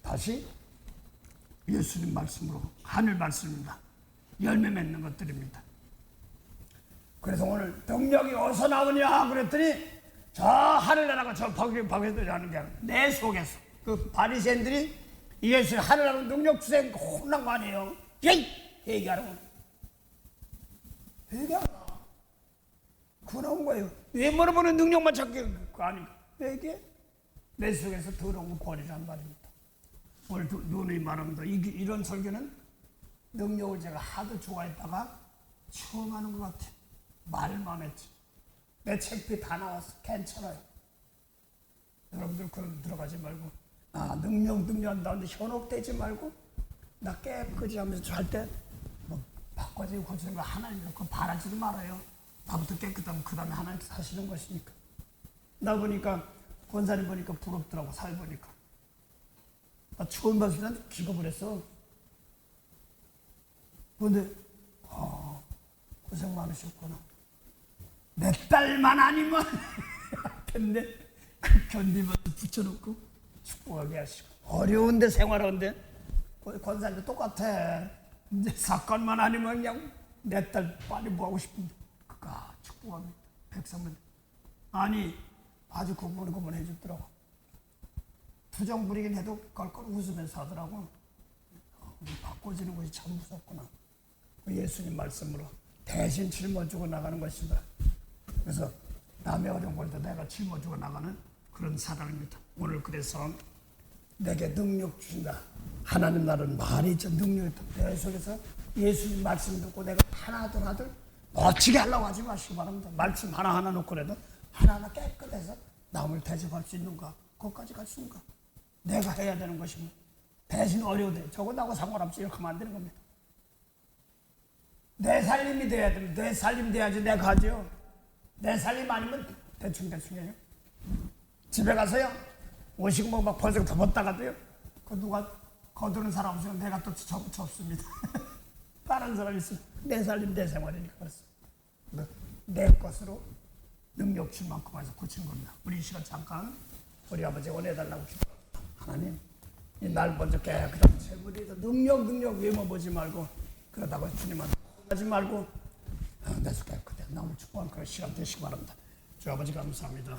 다시 예수님 말씀으로, 하늘 말씀입니다. 열매 맺는 것들입니다. 그래서 오늘 능력이 어디서 나오냐 그랬더니 저 하늘나라가 저 밖에서 하는 게 아니라 내 속에서. 그 바리새인들이 예수님 하늘나라 능력 주세요 혼난 거 아니에요. 얘기하라고. 얘기하라. 그거 나온 거예요. 왜 물어보는 능력만 찾게 그거 아니까. 얘기해. 내 속에서 더러운 거 버리란 말입니다. 오늘 누누이 말합니다. 이런 설교는 능력을 제가 하도 좋아했다가 처음 하는 것 같아요. 말만 했지. 내 책비 다 나왔어. 괜찮아요. 여러분들 그런 들어가지 말고, 능력 한다는데 현혹되지 말고, 나 깨끗이 하면서 할 때 뭐 바꿔지고 고치는 거 하나님 그거 바라지도 말아요. 나부터 깨끗하면 그 다음에 하나님께서 하시는 것이니까. 나 보니까 권사님 보니까 부럽더라고. 살 보니까 나 처음 봤을 때는 기겁을 했어. 근데 고생 많으셨구나. 내 딸만 아니면 근데 그 견디면서 붙여놓고 축복하게 하시고, 어려운데 생활하는데 권사님도 똑같아. 이제 사건만 아니면 그냥 내 딸 빨리 뭐하고 싶은데 그까 축복합니다. 백성은 아니 아주 고분고분 해주더라고. 투정 부리긴 해도 껄껄 웃으면서 하더라고. 바꿔지는 것이 참 무섭구나. 예수님 말씀으로 대신 짊어지고 나가는 것이다. 그래서 남의 어려운 걸 때 내가 짊어지고 나가는 그런 사랑입니다. 오늘 그래서 내게 능력 주신다. 하나님 나라는 말이 있죠. 능력이 있다. 내 속에서 예수님 말씀 듣고 내가 하나둘 멋지게 하려고 하지 마시기 바랍니다. 말씀 하나하나 놓고라도 하나하나 깨끗해서 남을 대접할 수 있는가, 거기까지 갈 수 있는가. 내가 해야 되는 것이면 대신 어려워도 저거 나하고 상관없이 이렇게 하면 안 되는 겁니다. 내 살림이 돼야 됩니다. 내 살림 돼야지 내가 하죠. 내 살림 아니면 대충해요. 집에 가서요 50억 막 벌써 접었다가도요 그 누가 거두는 사람 없으면 내가 또 접습니다. 다른 사람이 있으면 내 살림 내 생활이니까 그래서 내 것으로 능력 줄 만큼 해서 고치는 겁니다. 우리 이 시간 잠깐 우리 아버지 원해달라고 기도합니다. 하나님 이 날 먼저 깨끗한 세물에서 능력 외모보지 말고 그러다가 주님한테 하지 말고 내 속 깨끗해 남을 축복하는 그런 시간 되시기 바랍니다. 주 아버지 감사합니다.